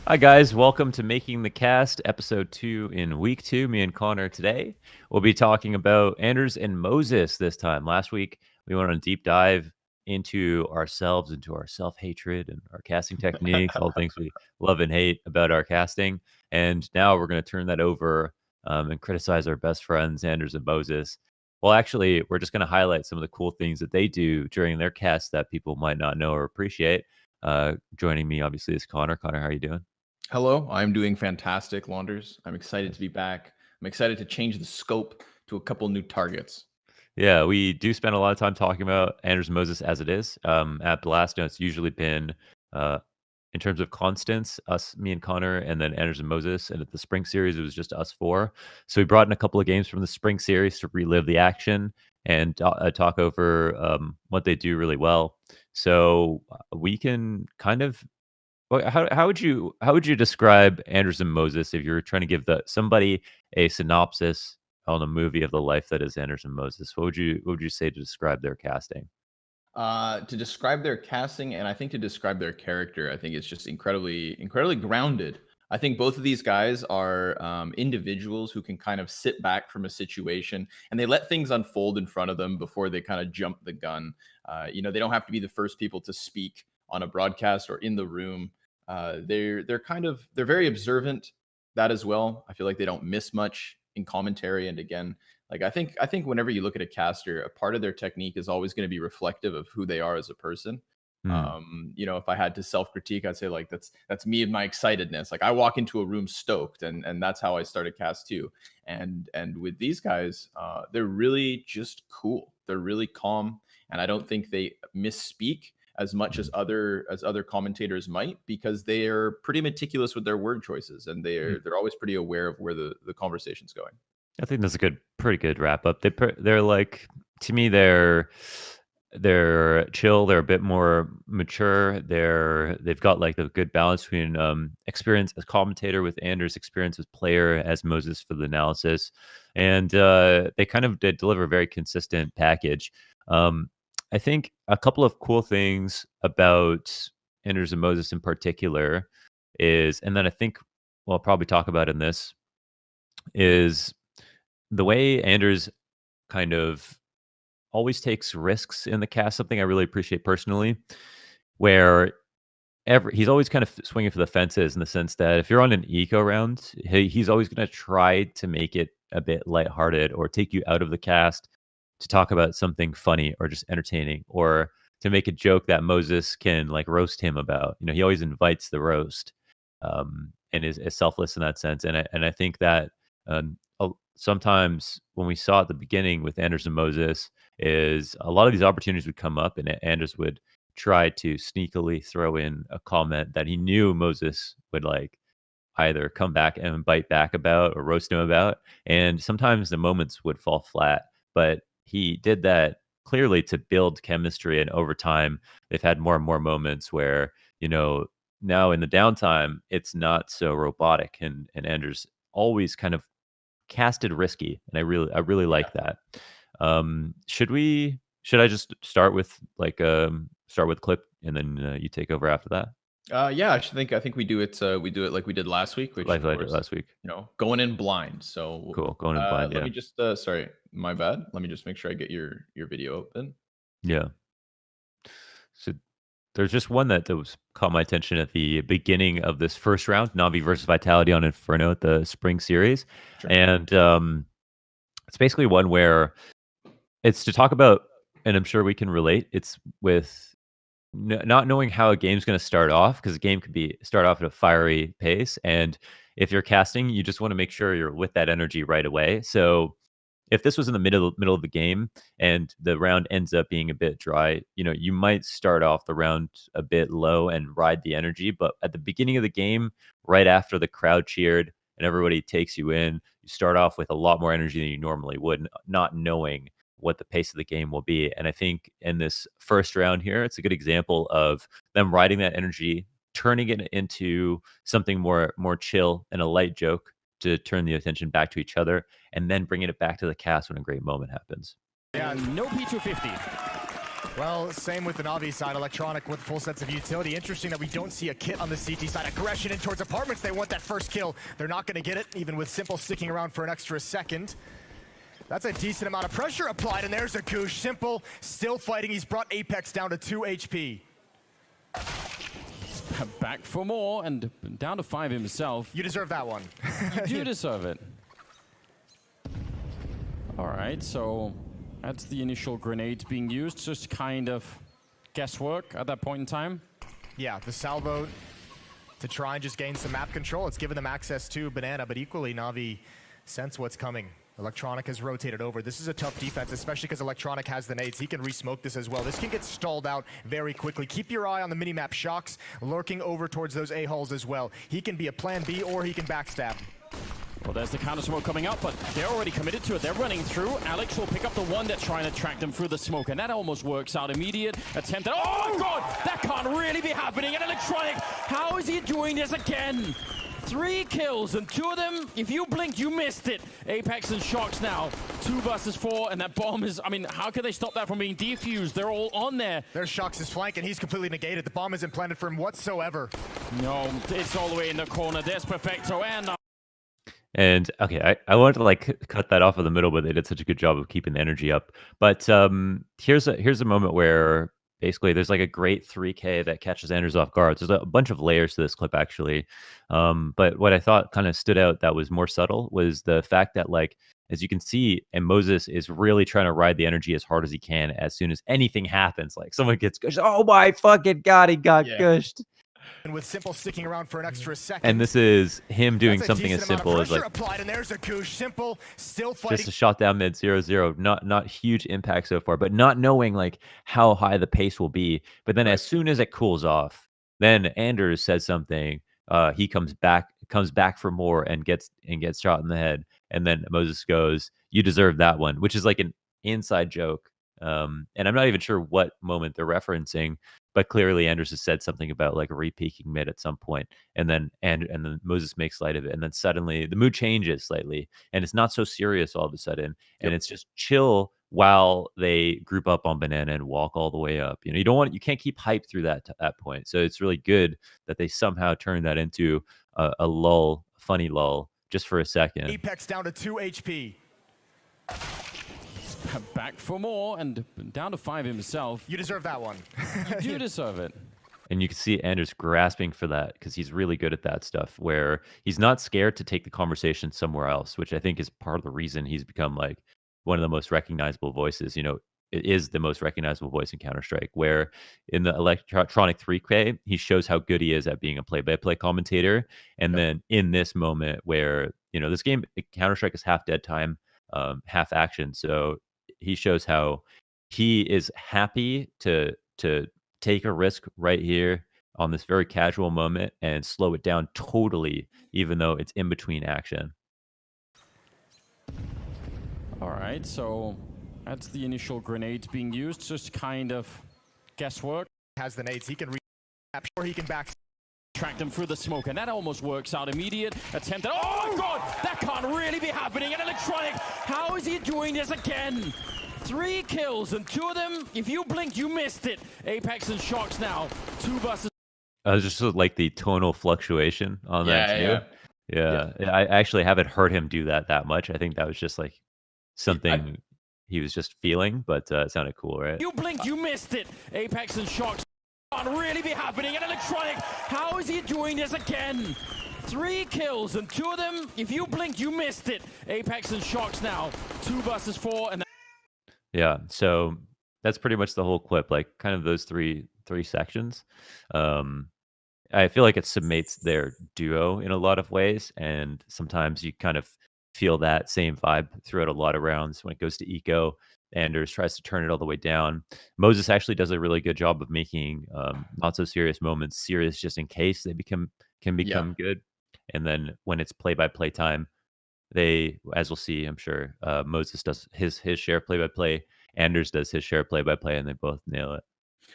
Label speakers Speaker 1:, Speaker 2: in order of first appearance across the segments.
Speaker 1: Hi, guys. Welcome to Making the Cast, episode 2 in week 2. Me and Connor today. We'll be talking about Anders and Moses this time. Last week, we went on a deep dive into ourselves, into our self hatred and our casting techniques, all the things we love and hate about our casting. And now we're going to turn that over and criticize our best friends, Anders and Moses. Well, actually, we're just going to highlight some of the cool things that they do during their cast that people might not know or appreciate. Joining me, obviously, is Connor. Connor, how are you doing?
Speaker 2: Hello, I'm doing fantastic, Launders. I'm excited to be back. I'm excited to change the scope to a couple new targets.
Speaker 1: Yeah, we do spend a lot of time talking about Anders Moses as it is. At Blast, it's usually been, uh, in terms of constants, us, me and Connor, and then Anders and Moses. And at the spring series, it was just us four. So we brought in a couple of games from the spring series to relive the action and talk over what they do really well. So we can kind of. How would you describe Anders and Moses if you were trying to give somebody a synopsis on a movie of the life that is Anders and Moses? What would you say to describe their casting?
Speaker 2: To describe their casting, and I think to describe their character, I think it's just incredibly grounded. I think both of these guys are individuals who can kind of sit back from a situation and they let things unfold in front of them before they kind of jump the gun. They don't have to be the first people to speak on a broadcast or in the room. They're very observant. That as well. I feel like they don't miss much in commentary. And again, like I think whenever you look at a caster, a part of their technique is always going to be reflective of who they are as a person.
Speaker 1: Hmm.
Speaker 2: If I had to self-critique, I'd say like that's me and my excitedness. Like I walk into a room stoked, and that's how I started cast too. And with these guys, they're really just cool. They're really calm, and I don't think they misspeak as much
Speaker 1: Hmm.
Speaker 2: as other commentators might, because they are pretty meticulous with their word choices, and they're always pretty aware of where the conversation's going.
Speaker 1: I think that's a pretty good wrap up. They're like, to me, they're chill. They're a bit more mature. They've got like a good balance between experience as commentator with Anders, experience as player as Moses for the analysis, and they kind of did deliver a very consistent package. Um, I think a couple of cool things about Anders and Moses in particular is, and then I think we'll probably talk about in this is the way Anders kind of always takes risks in the cast, something I really appreciate personally, where he's always kind of swinging for the fences in the sense that if you're on an eco round, he's always going to try to make it a bit lighthearted or take you out of the cast to talk about something funny or just entertaining or to make a joke that Moses can like roast him about. He always invites the roast, and is selfless in that sense. And I think that sometimes when we saw at the beginning with Anders and Moses, is a lot of these opportunities would come up and Anders would try to sneakily throw in a comment that he knew Moses would like either come back and bite back about or roast him about. And sometimes the moments would fall flat, but he did that clearly to build chemistry. And over time, they've had more and more moments where, now in the downtime, it's not so robotic. And Anders always kind of casted risky. And I really like that. Should I just start with clip and then you take over after that?
Speaker 2: Yeah, I think we do it like we did last week, which
Speaker 1: Like
Speaker 2: of
Speaker 1: I did
Speaker 2: course,
Speaker 1: last week.
Speaker 2: going in blind. So
Speaker 1: Cool. Going in blind.
Speaker 2: let
Speaker 1: Yeah.
Speaker 2: me just sorry, my bad. Let me just make sure I get your video open.
Speaker 1: Yeah. So there's just one that was caught my attention at the beginning of this first round, Navi versus Vitality on Inferno at the spring series.
Speaker 2: Sure.
Speaker 1: And it's basically one where it's to talk about, and I'm sure we can relate. It's with not knowing how a game's going to start off, because a game could start off at a fiery pace, and if you're casting, you just want to make sure you're with that energy right away. So if this was in the middle of the game and the round ends up being a bit dry, you might start off the round a bit low and ride the energy. But at the beginning of the game, right after the crowd cheered and everybody takes you in, you start off with a lot more energy than you normally would, not knowing what the pace of the game will be. And I think in this first round here, it's a good example of them riding that energy, turning it into something more chill and a light joke to turn the attention back to each other, and then bringing it back to the cast when a great moment happens.
Speaker 3: Yeah, no P250. Well, same with the Navi side, Electronic with full sets of utility. Interesting that we don't see a kit on the CT side. Aggression in towards apartments. They want that first kill. They're not going to get it, even with Simple sticking around for an extra second. That's a decent amount of pressure applied, and there's a Goosh. Simple still fighting. He's brought Apex down to 2 HP.
Speaker 4: Back for more and down to 5 himself.
Speaker 3: You deserve that one.
Speaker 4: You do deserve it. All right, so that's the initial grenade being used. Just kind of guesswork at that point in time.
Speaker 3: Yeah, the salvo to try and just gain some map control. It's given them access to Banana, but equally Navi sense what's coming. Electronic has rotated over. This is a tough defense, especially because Electronic has the nades. He can re-smoke this as well. This can get stalled out very quickly. Keep your eye on the minimap shocks lurking over towards those A-holes as well. He can be a plan B or he can backstab.
Speaker 4: Well, there's the counter smoke coming up, but they're already committed to it. They're running through. Alex will pick up the one that's trying to track them through the smoke, and that almost works out. Immediate attempt. Oh my God, that can't really be happening. And Electronic, how is he doing this again? 3 kills, and 2 of them, if you blinked, you missed it. Apex and Shocks now, 2 versus 4, and that bomb is, I mean, how can they stop that from being defused? They're all on there.
Speaker 3: There's Shocks' flank, and he's completely negated. The bomb isn't planted for him whatsoever.
Speaker 4: No, it's all the way in the corner. There's Perfecto,
Speaker 1: And okay, I wanted to like cut that off in the middle, but they did such a good job of keeping the energy up. But here's a moment where basically there's like a great 3K that catches Anders off guard. There's a bunch of layers to this clip actually. But what I thought kind of stood out that was more subtle was the fact that like as you can see, and Moses is really trying to ride the energy as hard as he can as soon as anything happens. Like someone gets gushed. Oh my fucking God, he got gushed.
Speaker 3: And with Simple sticking around for an extra second.
Speaker 1: And this is him doing something as simple as like
Speaker 3: applied, and there's a Goosh. Simple still fighting.
Speaker 1: Just a shot down mid 0-0. Not huge impact so far, but not knowing like how high the pace will be. But then as soon as it cools off, then Anders says something. He comes back for more and gets shot in the head. And then Moses goes, "You deserve that one," which is like an inside joke. And I'm not even sure what moment they're referencing, but clearly Anders has said something about like re-peaking mid at some point, and then Moses makes light of it, and then suddenly the mood changes slightly, and it's not so serious all of a sudden, and it's just chill while they group up on Banana and walk all the way up. You know, you can't keep hype through that point, so it's really good that they somehow turned that into a lull, funny lull, just for a second.
Speaker 3: Apex down to 2 HP.
Speaker 4: Back for more and down to 5 himself.
Speaker 3: You deserve that one.
Speaker 4: You do deserve it.
Speaker 1: And you can see Anders grasping for that because he's really good at that stuff where he's not scared to take the conversation somewhere else, which I think is part of the reason he's become like one of the most recognizable voices. You know, it is the most recognizable voice in Counter-Strike, where in the Electronic 3K, he shows how good he is at being a play-by-play commentator. And then in this moment where, you know, this game, Counter-Strike is half dead time, half action. So he shows how he is happy to take a risk right here on this very casual moment and slow it down totally, even though it's in between action.
Speaker 4: All right, so that's the initial grenade being used. Just kind of guesswork.
Speaker 3: Has the nades. He can or he can back.
Speaker 4: Track them through the smoke, and that almost works out. Immediate attempt. Oh my God, that can't really be happening. And Electronic, how is he doing this again? 3 kills, and 2 of them, if you blinked, you missed it. Apex and Shocks now, 2 versus.
Speaker 1: Just like the tonal fluctuation on that too. Yeah. I actually haven't heard him do that much. I think that was just like something he was just feeling, but it sounded cool, right?
Speaker 4: You blinked, you missed it. Apex and Shocks can't really be happening. And Electronic, how is he doing this again? 3 kills, and 2 of them, if you blinked, you missed it. Apex and Shocks now, 2 versus 4, and
Speaker 1: yeah, so that's pretty much the whole clip, like kind of those three sections. I feel like it summates their duo in a lot of ways, and sometimes you kind of feel that same vibe throughout a lot of rounds. When it goes to eco, Anders tries to turn it all the way down. Moses actually does a really good job of making not so serious moments serious, just in case they can become good. And then when it's play-by-play time, they, as we'll see, I'm sure, Moses does his share play-by-play, Anders does his share play-by-play, and they both nail it.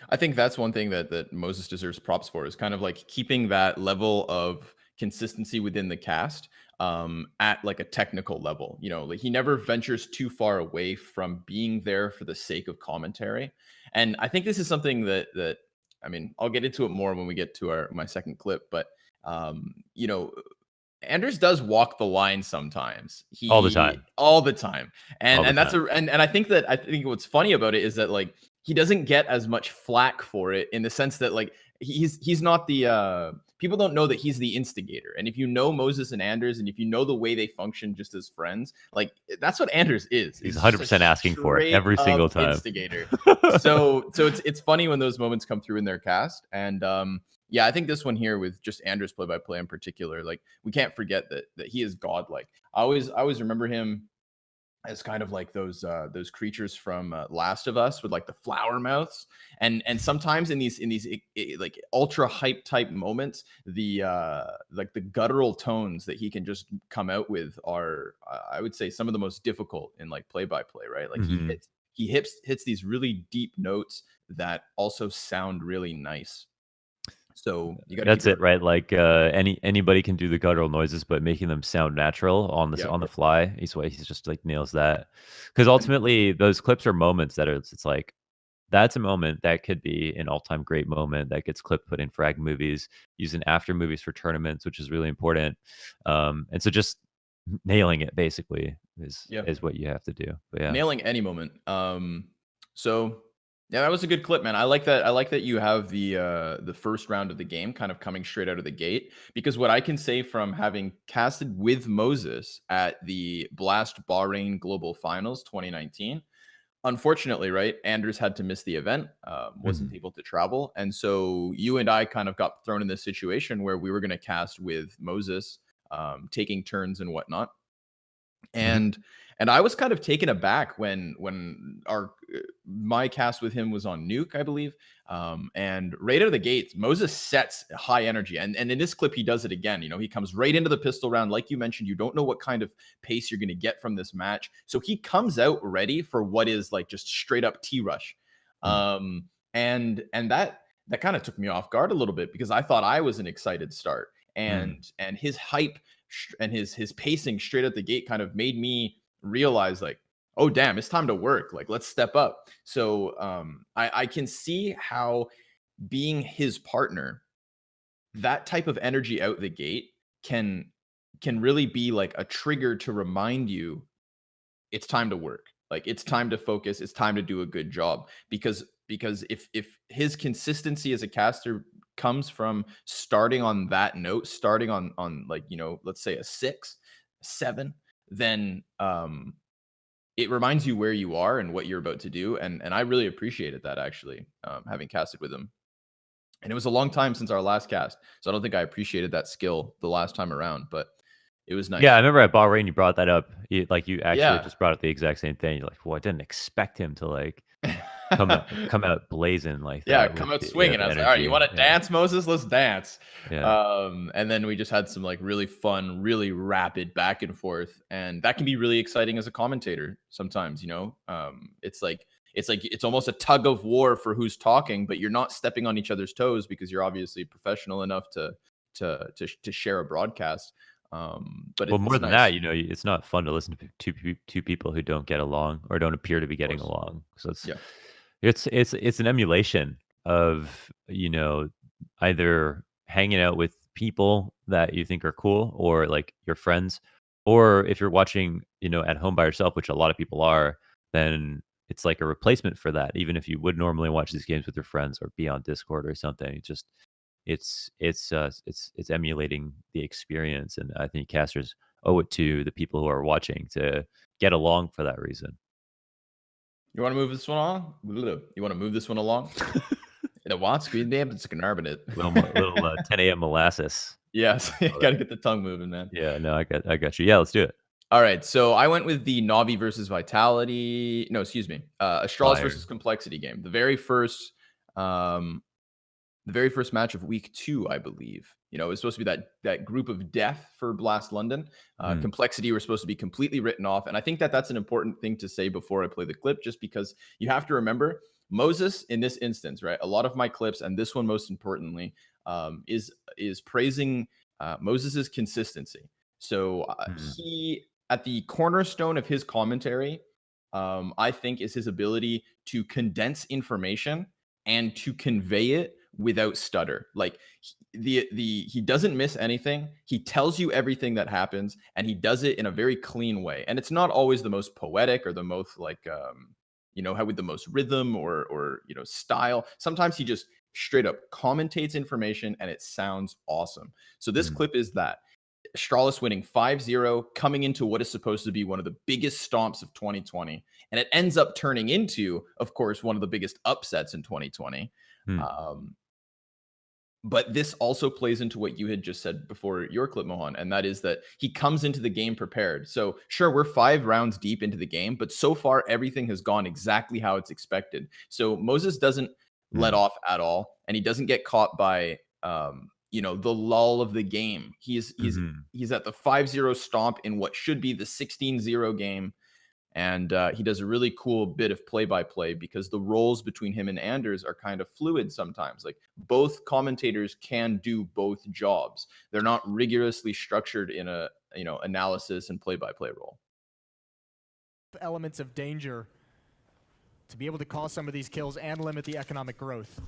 Speaker 2: I think that's one thing that Moses deserves props for, is kind of like keeping that level of consistency within the cast at like a technical level. You know, like he never ventures too far away from being there for the sake of commentary. And I think this is something that I mean, I'll get into it more when we get to my second clip, but you know, Anders does walk the line sometimes.
Speaker 1: All the time.
Speaker 2: All the time.
Speaker 1: All the
Speaker 2: And that's
Speaker 1: time.
Speaker 2: and I think what's funny about it is that like he doesn't get as much flack for it, in the sense that like he's not the people don't know that he's the instigator. And if you know Moses and Anders, and if you know the way they function just as friends, like that's what Anders is.
Speaker 1: He's 100% asking for it every single time.
Speaker 2: Instigator. so it's funny when those moments come through in their cast. And yeah, I think this one here with just Anders play-by-play in particular, like we can't forget that he is godlike. I always remember him as kind of like those creatures from Last of Us with like the flower mouths, and sometimes in these like ultra hype type moments, the like the guttural tones that he can just come out with are I would say some of the most difficult in like play-by-play, right? Like he hits these really deep notes that also sound really nice. So you got
Speaker 1: that's it, right? Like anybody can do the guttural noises, but making them sound natural on the fly, he's just like nails that. Because ultimately, those clips are moments that it's like that's a moment that could be an all-time great moment that gets put in frag movies, using after movies for tournaments, which is really important. And so just nailing it basically is what you have to do. But yeah,
Speaker 2: nailing any moment. So yeah, that was a good clip, man. I like that. I like that you have the first round of the game kind of coming straight out of the gate, because what I can say from having casted with Moses at the Blast Bahrain Global Finals 2019, unfortunately, right, Anders had to miss the event, wasn't able to travel, and so you and I kind of got thrown in this situation where we were going to cast with Moses, taking turns and whatnot. And I was kind of taken aback when my cast with him was on Nuke, I believe. And right out of the gates, Moses sets high energy. And in this clip, he does it again. You know, he comes right into the pistol round. Like you mentioned, you don't know what kind of pace you're going to get from this match. So he comes out ready for what is like just straight up T-rush. And that kind of took me off guard a little bit, because I thought I was an excited start. And his hype and his pacing straight at the gate kind of made me realize like, oh damn, it's time to work, like let's step up. So I can see how being his partner, that type of energy out the gate can really be like a trigger to remind you it's time to work, like it's time to focus, it's time to do a good job. Because if his consistency as a caster comes from starting on that note, starting on like, you know, let's say a 6, 7, then it reminds you where you are and what you're about to do. And I really appreciated that, actually, having casted with him. And it was a long time since our last cast, so I don't think I appreciated that skill the last time around, but it was nice.
Speaker 1: Yeah, I remember at Bahrain you brought that up. You actually just brought up the exact same thing. You're like, well, I didn't expect him to like come out blazing like that.
Speaker 2: Yeah, come out swinging. I was like, all right, you want to dance, Moses? Let's dance.
Speaker 1: Yeah.
Speaker 2: And then we just had some like really fun, really rapid back and forth, and that can be really exciting as a commentator sometimes. You know, it's almost a tug of war for who's talking, but you're not stepping on each other's toes because you're obviously professional enough to share a broadcast. But
Speaker 1: more than that, you know, it's not fun to listen to two people who don't get along or don't appear to be getting along. So it's an emulation of, you know, either hanging out with people that you think are cool or like your friends, or if you're watching, you know, at home by yourself, which a lot of people are, then it's like a replacement for that. Even if you would normally watch these games with your friends or be on Discord or something, it's emulating the experience. And I think casters owe it to the people who are watching to get along for that reason.
Speaker 2: You want to move this one on? You want to move this one along? Little
Speaker 1: 10 a.m. molasses.
Speaker 2: Yes, you got to get the tongue moving, man.
Speaker 1: Yeah, no, I got you. Yeah, let's do it.
Speaker 2: All right, so I went with the Navi versus Vitality. No, excuse me, Astralis versus Complexity game. The very first match of week 2, I believe. You know, it was supposed to be that group of death for Blast London. Complexity were supposed to be completely written off, and I think that's an important thing to say before I play the clip, just because you have to remember Moses in this instance, right? A lot of my clips, and this one most importantly, is praising Moses' consistency. So
Speaker 1: Mhm.
Speaker 2: he, at the cornerstone of his commentary, I think, is his ability to condense information and to convey it without stutter. Like he doesn't miss anything. He tells you everything that happens, and he does it in a very clean way. And it's not always the most poetic or the most like how with the most rhythm or style. Sometimes he just straight up commentates information and it sounds awesome. So this
Speaker 1: Mhm.
Speaker 2: clip is that. Stralis winning 5-0, coming into what is supposed to be one of the biggest stomps of 2020. And it ends up turning into, of course, one of the biggest upsets in 2020.
Speaker 1: Mhm.
Speaker 2: But this also plays into what you had just said before your clip, Mohan, and that is that he comes into the game prepared. So sure, we're 5 rounds deep into the game, but so far everything has gone exactly how it's expected. So Moses doesn't let
Speaker 1: Mhm.
Speaker 2: off at all, and he doesn't get caught by the lull of the game. He's
Speaker 1: Mhm.
Speaker 2: he's at the 5-0 stomp in what should be the 16-0 game. And he does a really cool bit of play-by-play because the roles between him and Anders are kind of fluid sometimes. Like both commentators can do both jobs. They're not rigorously structured in a analysis and play-by-play role.
Speaker 3: Elements of danger to be able to cause some of these kills and limit the economic growth.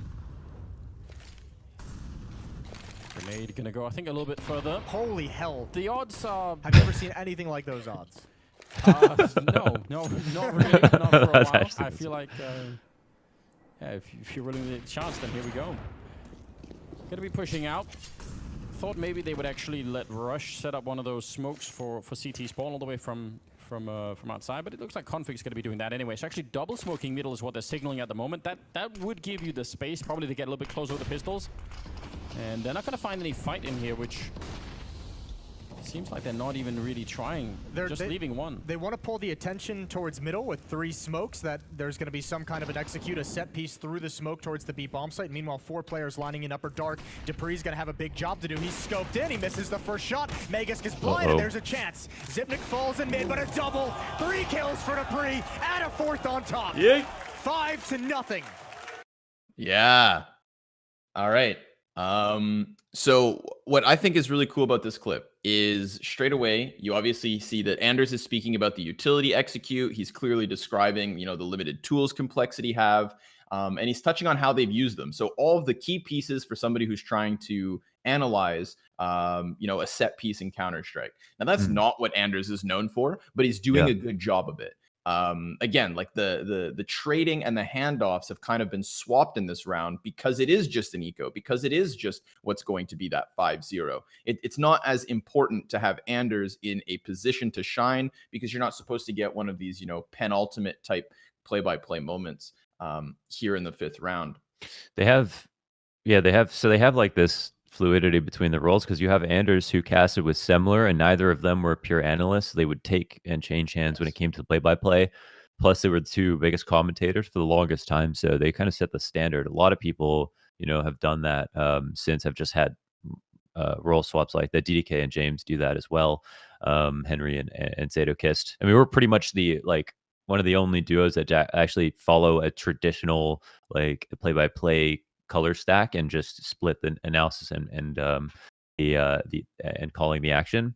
Speaker 4: Grenade gonna go, I think, a little bit further.
Speaker 3: Holy hell.
Speaker 4: The odds are...
Speaker 3: Have you ever seen anything like those odds?
Speaker 4: No, not really. Not for a
Speaker 1: That's
Speaker 4: while.
Speaker 1: actually
Speaker 4: I feel like, yeah, if you're willing to take a chance, then here we go. Gonna be pushing out. Thought maybe they would actually let Rush set up one of those smokes for CT spawn all the way from outside, but it looks like Config's gonna be doing that anyway. So actually double smoking middle is what they're signaling at the moment. That would give you the space probably to get a little bit closer with the pistols. And they're not gonna find any fight in here, which seems like they're not even really trying. They're just leaving one.
Speaker 3: They want to pull the attention towards middle with 3 smokes, that there's going to be some kind of an execute, a set piece through the smoke towards the B bomb site. Meanwhile, 4 players lining in upper dark. Dupree's going to have a big job to do. He's scoped in. He misses the first shot. Magisk is blinded. There's a chance. Zipnik falls in mid, but a double. 3 kills for Dupree. And a 4th on top.
Speaker 1: Yeah.
Speaker 3: 5-0.
Speaker 2: Yeah. All right. So what I think is really cool about this clip is straight away, you obviously see that Anders is speaking about the utility execute. He's clearly describing, the limited tools complexity have, and he's touching on how they've used them. So all of the key pieces for somebody who's trying to analyze, a set piece in Counter-Strike. Now that's not what Anders is known for, but he's doing a good job of it. Again, like the trading and the handoffs have kind of been swapped in this round because it is just an eco, because it is just what's going to be that 5-0. It's not as important to have Anders in a position to shine because you're not supposed to get one of these, penultimate type play-by-play moments here in the 5th round.
Speaker 1: They have like this fluidity between the roles because you have Anders who casted with Semler and neither of them were pure analysts. They would take and change hands when it came to the play-by-play. Plus, they were the 2 biggest commentators for the longest time, so they kind of set the standard. A lot of people, have done that since have just had role swaps like that. DDK and James do that as well. Henry and Zato Kist. I mean, we're pretty much one of the only duos that actually follow a traditional play-by-play color stack and just split the analysis and calling the action.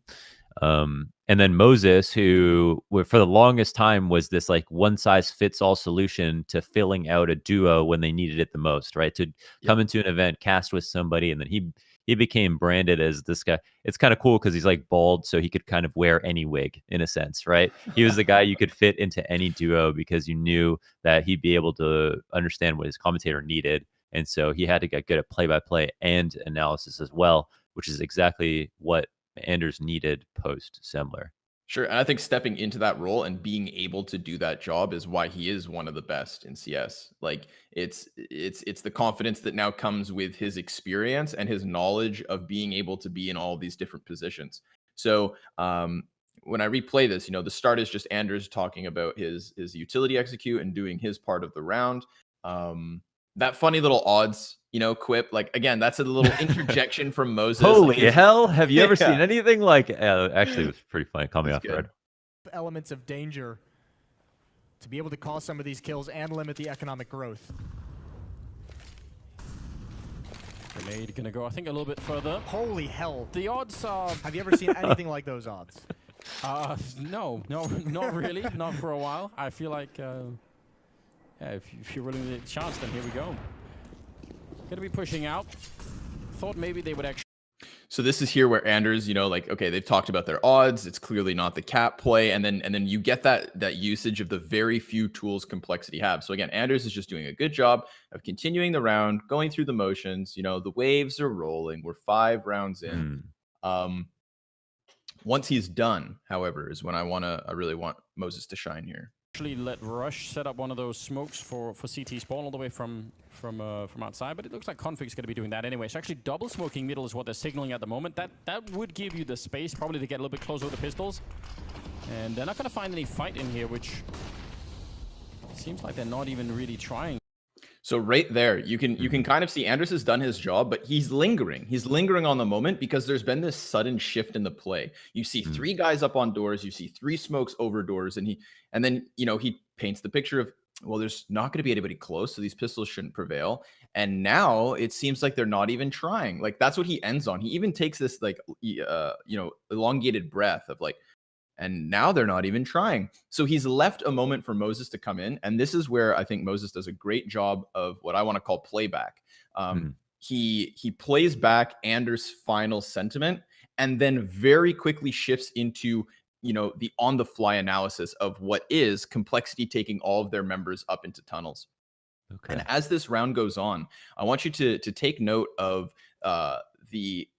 Speaker 1: And then Moses, who for the longest time was this one size fits all solution to filling out a duo when they needed it the most, right? To come into an event, cast with somebody, and then he became branded as this guy. It's kind of cool because he's bald, so he could kind of wear any wig in a sense, right? He was the guy you could fit into any duo because you knew that he'd be able to understand what his commentator needed. And so he had to get good at play-by-play and analysis as well, which is exactly what Anders needed post Semler.
Speaker 2: Sure, and I think stepping into that role and being able to do that job is why he is one of the best in CS. Like it's the confidence that now comes with his experience and his knowledge of being able to be in all these different positions. So when I replay this, the start is just Anders talking about his utility execute and doing his part of the round. That funny little odds, quip, again, that's a little interjection from Moses.
Speaker 1: Holy hell! Have you ever seen anything like? Actually, it was pretty funny. Call me off guard.
Speaker 3: Elements of danger to be able to cause some of these kills and limit the economic growth.
Speaker 4: Grenade gonna go, I think, a little bit further.
Speaker 3: Holy hell.
Speaker 4: The odds are...
Speaker 3: Have you ever seen anything like those odds?
Speaker 4: No, not really. Not for a while. I feel like, yeah, if you're willing to take a chance, then here we go. Gonna be pushing out. Thought maybe they would actually...
Speaker 2: So this is here where Anders, you know, like, okay, they've talked about their odds. It's clearly not the cap play. And then you get that usage of the very few tools Complexity have. So again, Anders is just doing a good job of continuing the round, going through the motions. You know, the waves are rolling. We're 5 rounds in. Once he's done, however, is when I really want Moses to shine here.
Speaker 4: Actually let Rush set up one of those smokes for CT spawn all the way from outside, but it looks like Config's going to be doing that anyway. So actually double smoking middle is what they're signaling at the moment. That would give you the space probably to get a little bit closer with the pistols. And they're not going to find any fight in here, which seems like they're not even really trying.
Speaker 2: So right there, you can kind of see Anders has done his job, but he's lingering. He's lingering on the moment because there's been this sudden shift in the play. You see 3 guys up on doors, you see 3 smokes over doors, and then you know, he paints the picture of, well, there's not going to be anybody close, so these pistols shouldn't prevail. And now it seems like they're not even trying. Like, that's what he ends on. He even takes this like you know, elongated breath of like, and now they're not even trying. So he's left a moment for Moses to come in. And this is where I think Moses does a great job of what I want to call playback. He plays back Anders' final sentiment and then very quickly shifts into, you know, the on-the-fly analysis of what is Complexity taking all of their members up into tunnels. Okay. And as this round goes on, I want you to take note of the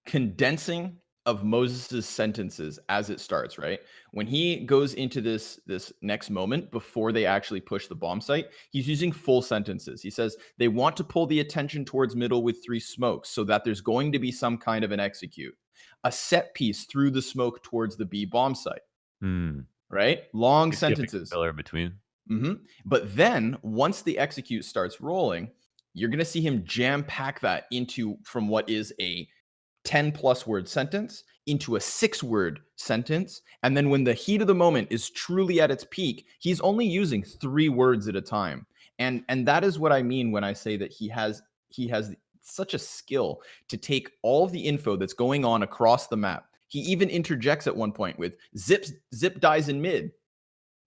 Speaker 2: condensing of Moses's sentences as it starts, right? When he goes into this next moment before they actually push the bomb site, he's using full sentences. He says they want to pull the attention towards middle with 3 smokes so that there's going to be some kind of an execute. A set piece through the smoke towards the B bomb site. Right? Long sentences.
Speaker 1: Filler between.
Speaker 2: But then once the execute starts rolling, you're going to see him jam pack that into from what is a 10+ word sentence into a 6-word sentence. And then when the heat of the moment is truly at its peak, he's only using 3 words at a time. And that is what I mean when I say that he has such a skill to take all of the info that's going on across the map. He even interjects at one point with zip dies in mid.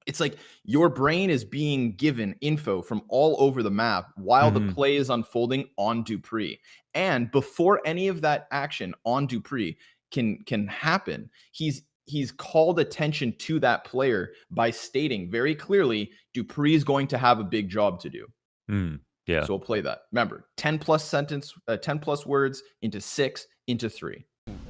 Speaker 2: It's like your brain is being given info from all over the map while the play is unfolding on Dupree. And before any of that action on Dupree can happen, he's called attention to that player by stating very clearly, Dupree is going to have a big job to do.
Speaker 1: Yeah.
Speaker 2: So we'll play that. Remember, 10+ words into 6 into 3.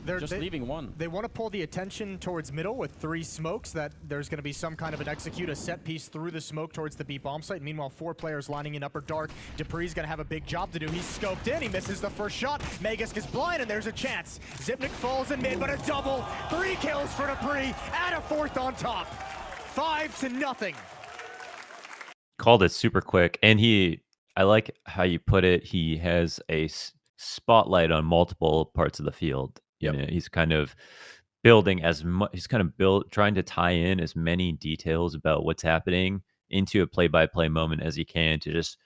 Speaker 3: They're
Speaker 4: just leaving 1.
Speaker 3: They want to pull the attention towards middle with 3 smokes, that there's going to be some kind of an execute, a set piece through the smoke towards the B bomb site. Meanwhile, 4 players lining in upper dark. Dupree's going to have a big job to do. He's scoped in. He misses the first shot. Magisk is blind, and there's a chance. Zipnik falls in mid, but a double. 3 kills for Dupree, and a 4th on top. 5-0.
Speaker 1: Called it super quick. And I like how you put it. He has a spotlight on multiple parts of the field. You know, he's kind of building as much. He's kind of trying to tie in as many details about what's happening into a play-by-play moment as he can to just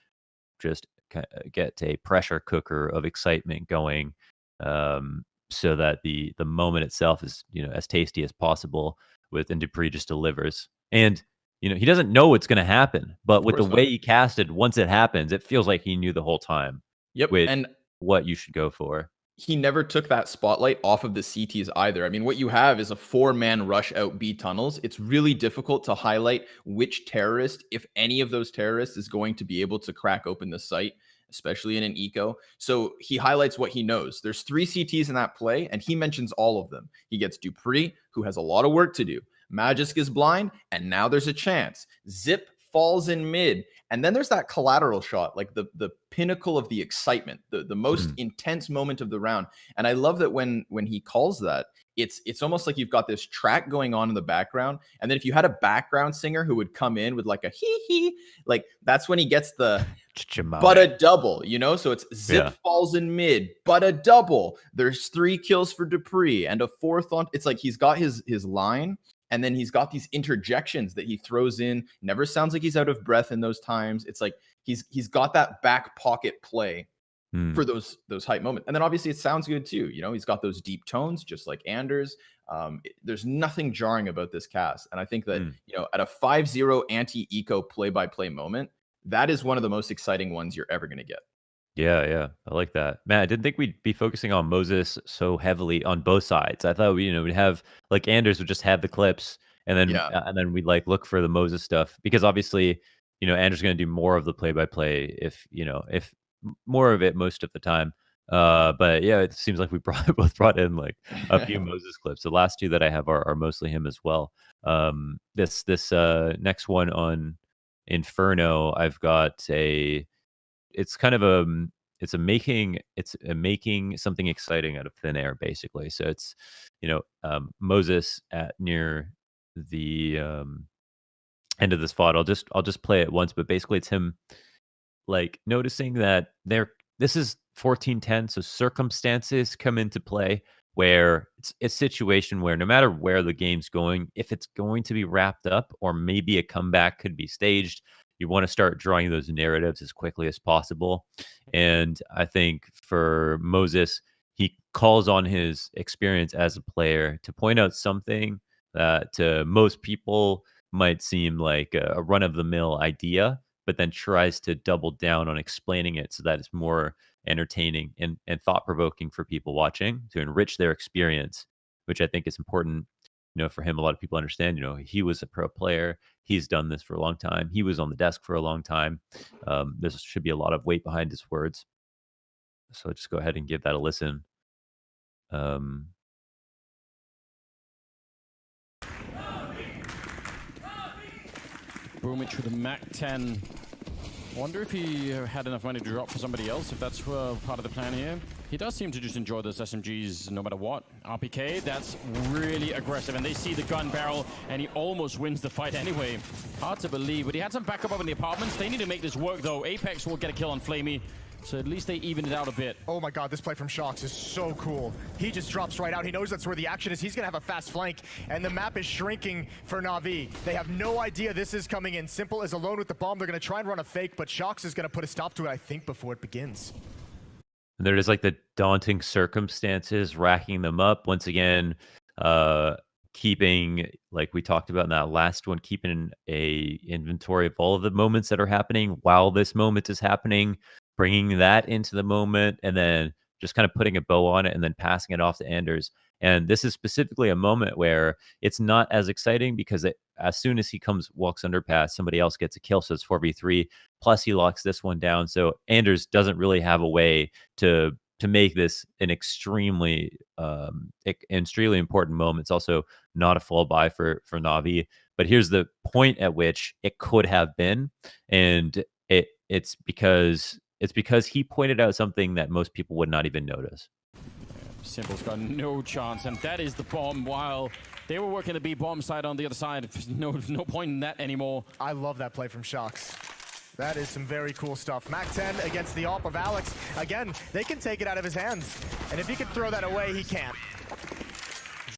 Speaker 1: get a pressure cooker of excitement going, so that the moment itself is, you know, as tasty as possible. And Dupree just delivers. And you know, he doesn't know what's going to happen, but with the way he casted, once it happens, it feels like he knew the whole time. And what you should go for.
Speaker 2: He never took that spotlight off of the CTs either. I mean, what you have is a 4-man rush out B tunnels. It's really difficult to highlight which terrorist, if any of those terrorists, is going to be able to crack open the site, especially in an eco. So he highlights what he knows. There's 3 CTs in that play, and he mentions all of them. He gets Dupree, who has a lot of work to do. Magisk is blind, and now there's a chance. Zip falls in mid, and then there's that collateral shot, like the pinnacle of the excitement, the most intense moment of the round. And I love that when he calls that, it's almost like you've got this track going on in the background, and then if you had a background singer who would come in with like a hee, like that's when he gets the but a double, you know? So it's Zip falls in mid, but a double. There's 3 kills for Dupree and a 4th on. It's like he's got his line. And then he's got these interjections that he throws in. Never sounds like he's out of breath in those times. It's like he's got that back pocket play
Speaker 1: Hmm.
Speaker 2: for those hype moments. And then obviously it sounds good too. You know, he's got those deep tones just like Anders. There's nothing jarring about this cast. And I think that, you know, at a 5-0 anti-eco play-by-play moment, that is one of the most exciting ones you're ever going to get.
Speaker 1: Yeah, I like that. Man, I didn't think we'd be focusing on Moses so heavily on both sides. I thought we'd have like Anders would just have the clips, and then we'd like look for the Moses stuff because obviously, Anders is going to do more of the play-by-play if more of it most of the time. But yeah, it seems like we both brought in like a few Moses clips. The last two that I have are mostly him as well. This next one on Inferno, I've got it's kind of it's a making something exciting out of thin air, basically. So it's Moses at near the end of this VOD. I'll just play it once, but basically it's him like noticing that this is 14-10, so circumstances come into play where it's a situation where no matter where the game's going, if it's going to be wrapped up or maybe a comeback could be staged, you want to start drawing those narratives as quickly as possible. And I think for Moses, he calls on his experience as a player to point out something that to most people might seem like a run-of-the-mill idea, but then tries to double down on explaining it so that it's more entertaining and thought-provoking for people watching to enrich their experience, which I think is important. For him, a lot of people understand, he was a pro player. He's done this for a long time. He was on the desk for a long time. There should be a lot of weight behind his words. So just go ahead and give that a listen.
Speaker 4: Boomich with a Mac-10. Wonder if he had enough money to drop for somebody else, if that's part of the plan here. He does seem to just enjoy those SMGs no matter what. RPK, that's really aggressive, and they see the gun barrel, and he almost wins the fight anyway. Hard to believe, but he had some backup up in the apartments. They need to make this work, though. Apex will get a kill on Flamey, so at least they even it out a bit.
Speaker 3: Oh my god, this play from Shox is so cool. He just drops right out. He knows that's where the action is. He's going to have a fast flank, and the map is shrinking for Na'Vi. They have no idea this is coming in. Simple as alone with the bomb. They're going to try and run a fake, but Shox is going to put a stop to it, I think, before it begins.
Speaker 1: And there is like the daunting circumstances racking them up. Once again, keeping, like we talked about in that last one, keeping a inventory of all of the moments that are happening while this moment is happening, bringing that into the moment, and then just kind of putting a bow on it and then passing it off to Anders. And this is specifically a moment where it's not as exciting because as soon as he walks underpass, somebody else gets a kill. So it's 4v3. Plus he locks this one down. So Anders doesn't really have a way to make this an extremely important moment. It's also not a full buy for Na'Vi. But here's the point at which it could have been. And it's because he pointed out something that most people would not even notice.
Speaker 4: Simple's got no chance, and that is the bomb. While they were working the B bomb side on the other side, no point in that anymore.
Speaker 3: I love that play from Shox. That is some very cool stuff. Mac-10 against the AWP of Alex. Again, they can take it out of his hands, and if he can throw that away, he can't.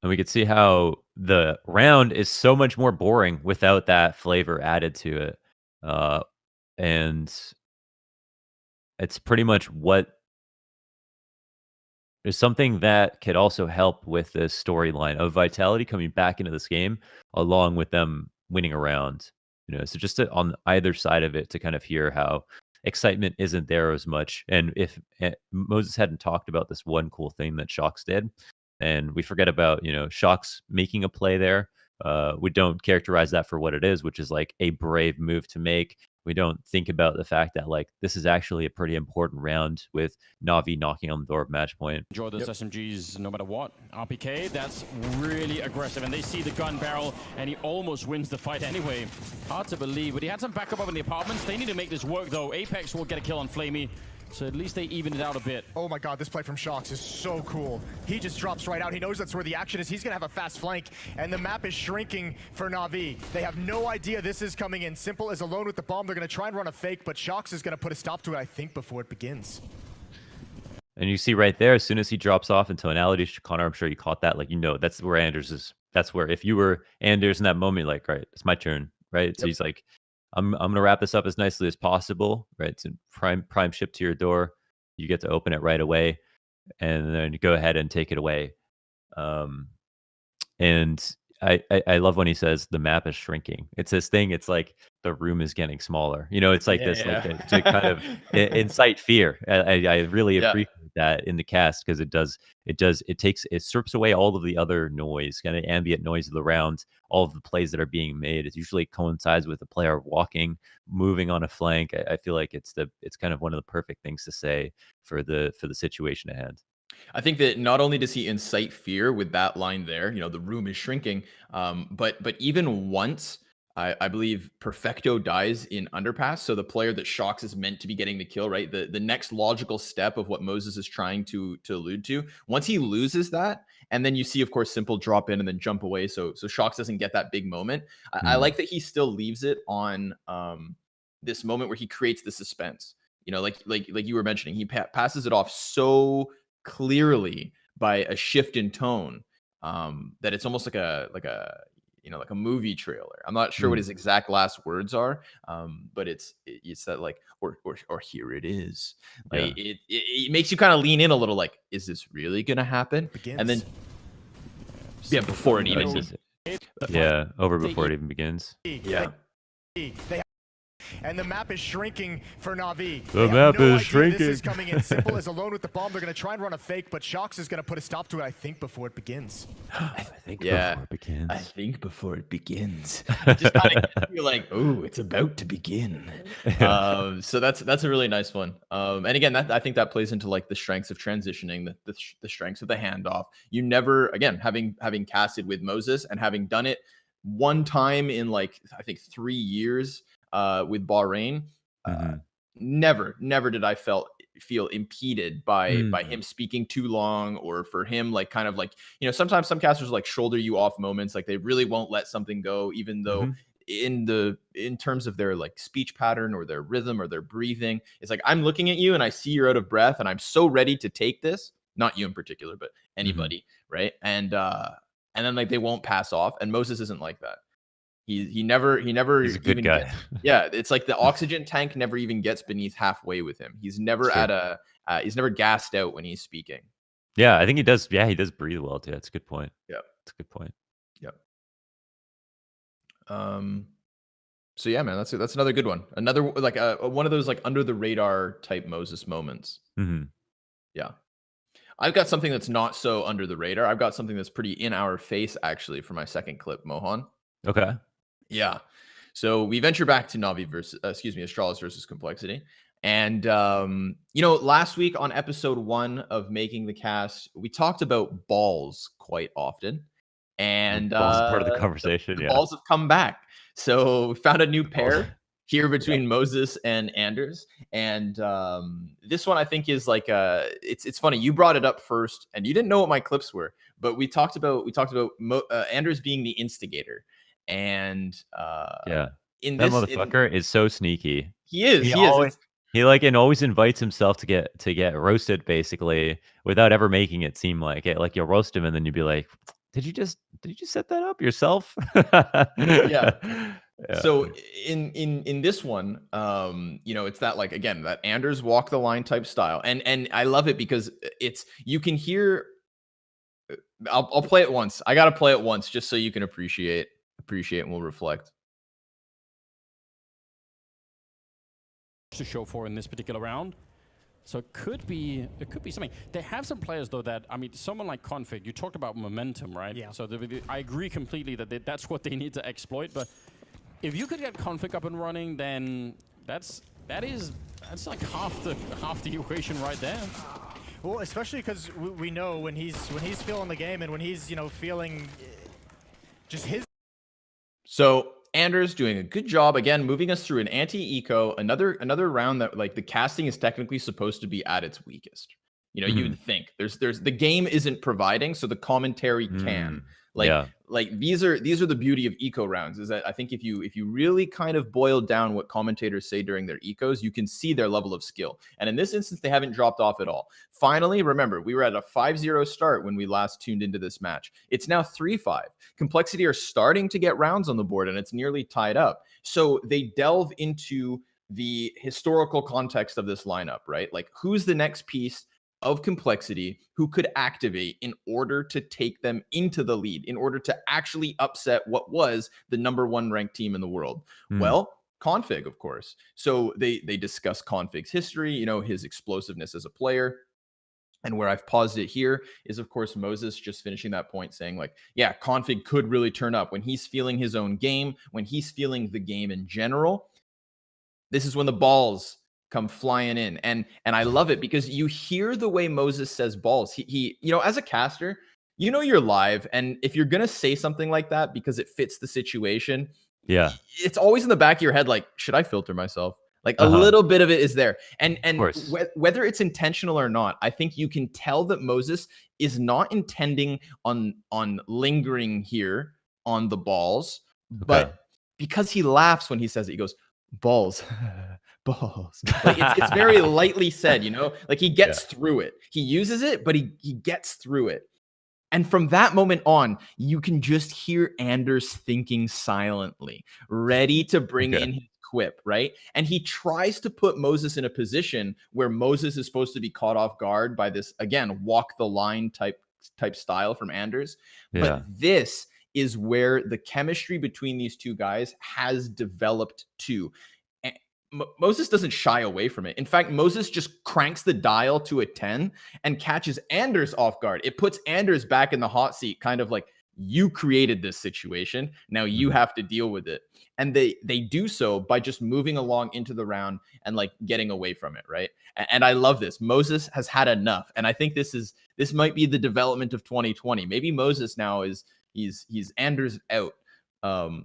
Speaker 1: And we could see how the round is so much more boring without that flavor added to it. And it's pretty much there's something that could also help with this storyline of Vitality coming back into this game, along with them winning a round. So just on either side of it to kind of hear how excitement isn't there as much. And if Moses hadn't talked about this one cool thing that Shox did, and we forget about, Shox making a play there, we don't characterize that for what it is, which is like a brave move to make. We don't think about the fact that like this is actually a pretty important round with Na'Vi knocking on the door of match point.
Speaker 4: Enjoy those SMGs no matter what. RPK, that's really aggressive, and they see the gun barrel, and he almost wins the fight anyway. Hard to believe, but he had some backup up in the apartments. They need to make this work, though. Apex will get a kill on Flamey, so at least they even it out a bit.
Speaker 3: Oh my god, this play from Shox is so cool. He just drops right out. He knows that's where the action is. He's going to have a fast flank, and the map is shrinking for Na'Vi. They have no idea this is coming in. Simple as alone with the bomb. They're going to try and run a fake, but Shox is going to put a stop to it, I think, before it begins.
Speaker 1: And you see right there, as soon as he drops off in tonality, Connor, I'm sure you caught that. Like, that's where Anders is. That's where if you were Anders in that moment, you're like, right, it's my turn, right? Yep. So he's like, I'm gonna wrap this up as nicely as possible, right? It's in prime ship to your door. You get to open it right away, and then you go ahead and take it away. Um, and I love when he says the map is shrinking. It's this thing. It's like the room is getting smaller. It's like this, like to kind of incite fear. I really
Speaker 2: Yeah.
Speaker 1: appreciate that in the cast because it strips away all of the other noise, kind of ambient noise around all of the plays that are being made. It usually coincides with the player walking, moving on a flank. I feel like it's kind of one of the perfect things to say for the situation at hand.
Speaker 2: I think that not only does he incite fear with that line there, the room is shrinking, but even once I believe Perfecto dies in Underpass, so the player that Shox is meant to be getting the kill, right? The next logical step of what Moses is trying to allude to. Once he loses that, and then you see, of course, Simple drop in and then jump away, so Shox doesn't get that big moment. I like that he still leaves it on this moment where he creates the suspense. Like you were mentioning, he passes it off so clearly by a shift in tone that it's almost like a movie trailer. I'm not sure what his exact last words are, but it's that like or here it is. Like it makes you kind of lean in a little. Like, is this really gonna happen?
Speaker 3: Begins.
Speaker 2: And then before it even
Speaker 1: over before it even begins.
Speaker 2: Yeah.
Speaker 3: And the map is shrinking for Na'Vi.
Speaker 1: The map is shrinking.
Speaker 3: This is coming in. Simple is alone with the bomb. They're going to try and run a fake, but Shox is going to put a stop to it, I think, before it begins.
Speaker 1: I think before it begins.
Speaker 2: Just kind of feel like, oh, it's about to begin. So that's a really nice one. And again, I think that plays into like the strengths of transitioning, the strengths of the handoff. You never, again, having casted with Moses and having done it one time in like I think 3 years. With Bahrain, never did I feel impeded by him speaking too long, or for him like kind of like sometimes some casters like shoulder you off moments, like they really won't let something go, even though in terms of their like speech pattern or their rhythm or their breathing, it's like I'm looking at you and I see you're out of breath and I'm so ready to take this, not you in particular, but anybody, right? And then like they won't pass off, and Moses isn't like that. He never
Speaker 1: He's a good
Speaker 2: even
Speaker 1: guy.
Speaker 2: Yeah, it's like the oxygen tank never even gets beneath halfway with him. He's never he's never gassed out when he's speaking.
Speaker 1: Yeah, I think he does. Yeah, he does breathe well too. That's a good point.
Speaker 2: Yeah,
Speaker 1: that's a good point.
Speaker 2: Yep. So yeah, man, that's another good one. Another like one of those like under the radar type Moses moments. Yeah. I've got something that's not so under the radar. I've got something that's pretty in our face actually for my second clip, Mohan.
Speaker 1: Okay.
Speaker 2: Yeah. So we venture back to Na'Vi Astralis versus Complexity. And, last week on episode 1 of Making the Cast, we talked about balls quite often. And
Speaker 1: balls is part of the conversation.
Speaker 2: The balls have come back. So we found a new pair here between Moses and Anders. And this one I think is like it's funny. You brought it up first and you didn't know what my clips were, but we talked about Anders being the instigator. And in
Speaker 1: that
Speaker 2: this
Speaker 1: motherfucker is so sneaky.
Speaker 2: He is.
Speaker 1: He like and always invites himself to get roasted basically without ever making it seem like it. Like you'll roast him and then you'd be like, did you set that up yourself?
Speaker 2: Yeah. So in this one, it's that like again that Anders walk the line type style, and I love it because you can hear. I'll play it once. I gotta play it once just so you can appreciate, and we'll reflect.
Speaker 4: To show for in this particular round. So it could be something. They have some players though that, I mean, someone like Config, you talked about momentum, right? Yeah. So I agree completely that that's what they need to exploit. But if you could get Config up and running, then that's like half the equation right there.
Speaker 3: Well, especially because we know when he's feeling the game and when he's feeling just his.
Speaker 2: So Anders doing a good job again, moving us through an anti-eco, another round that like the casting is technically supposed to be at its weakest. You would think there's the game isn't providing, so the commentary can like like these are the beauty of eco rounds, is that I think if you really kind of boil down what commentators say during their ecos, you can see their level of skill. And in this instance, they haven't dropped off at all. Finally, remember, we were at a 5-0 start when we last tuned into this match. It's now 3-5. Complexity are starting to get rounds on the board, and it's nearly tied up. So they delve into the historical context of this lineup, right? Like, who's the next piece of Complexity who could activate in order to take them into the lead, in order to actually upset what was the #1 ranked team in the world? Well, Config, of course. So they discuss Config's history, you know, his explosiveness as a player. And where I've paused it here is, of course, Moses just finishing that point saying, like, yeah, Config could really turn up when he's feeling his own game, when he's feeling the game in general. This is when the balls come flying in. And I love it because you hear the way Moses says balls. He you know, as a caster, you know, you're live. And if you're going to say something like that because it fits the situation,
Speaker 1: Yeah.
Speaker 2: it's always in the back of your head, like, should I filter myself? Like a little bit of it is there. And whether it's intentional or not, I think you can tell that Moses is not intending on lingering here on the balls, but because he laughs when he says it, he goes, balls, balls. Like it's very lightly said, you know, like he gets through it. He uses it, but he gets through it. And from that moment on, you can just hear Anders thinking silently, ready to bring in his quip, right? And he tries to put Moses in a position where Moses is supposed to be caught off guard by this, again, walk the line type style from Anders. But this is where the chemistry between these two guys has developed too. Moses doesn't shy away from it. In fact, Moses just cranks the dial to a 10 and catches Anders off guard. It puts Anders back in the hot seat, kind of like, you created this situation. Now you have to deal with it. And they do so by just moving along into the round and like getting away from it, right? And I love this. Moses has had enough. And I think this might be the development of 2020. Maybe Moses now he's Anders out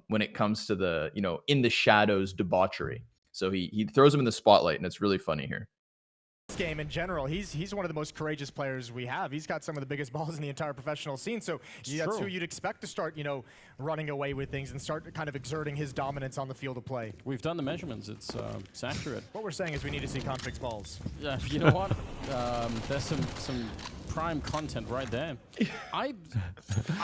Speaker 2: when it comes to the, you know, in the shadows debauchery. So he throws him in the spotlight, and it's really funny here.
Speaker 3: This game in general, he's one of the most courageous players we have. He's got some of the biggest balls in the entire professional scene. So that's who you'd expect to start, you know, running away with things and start kind of exerting his dominance on the field of play.
Speaker 4: We've done the measurements. It's accurate.
Speaker 3: What we're saying is we need to see Config's balls.
Speaker 4: Yeah, you know what? There's some prime content right there. I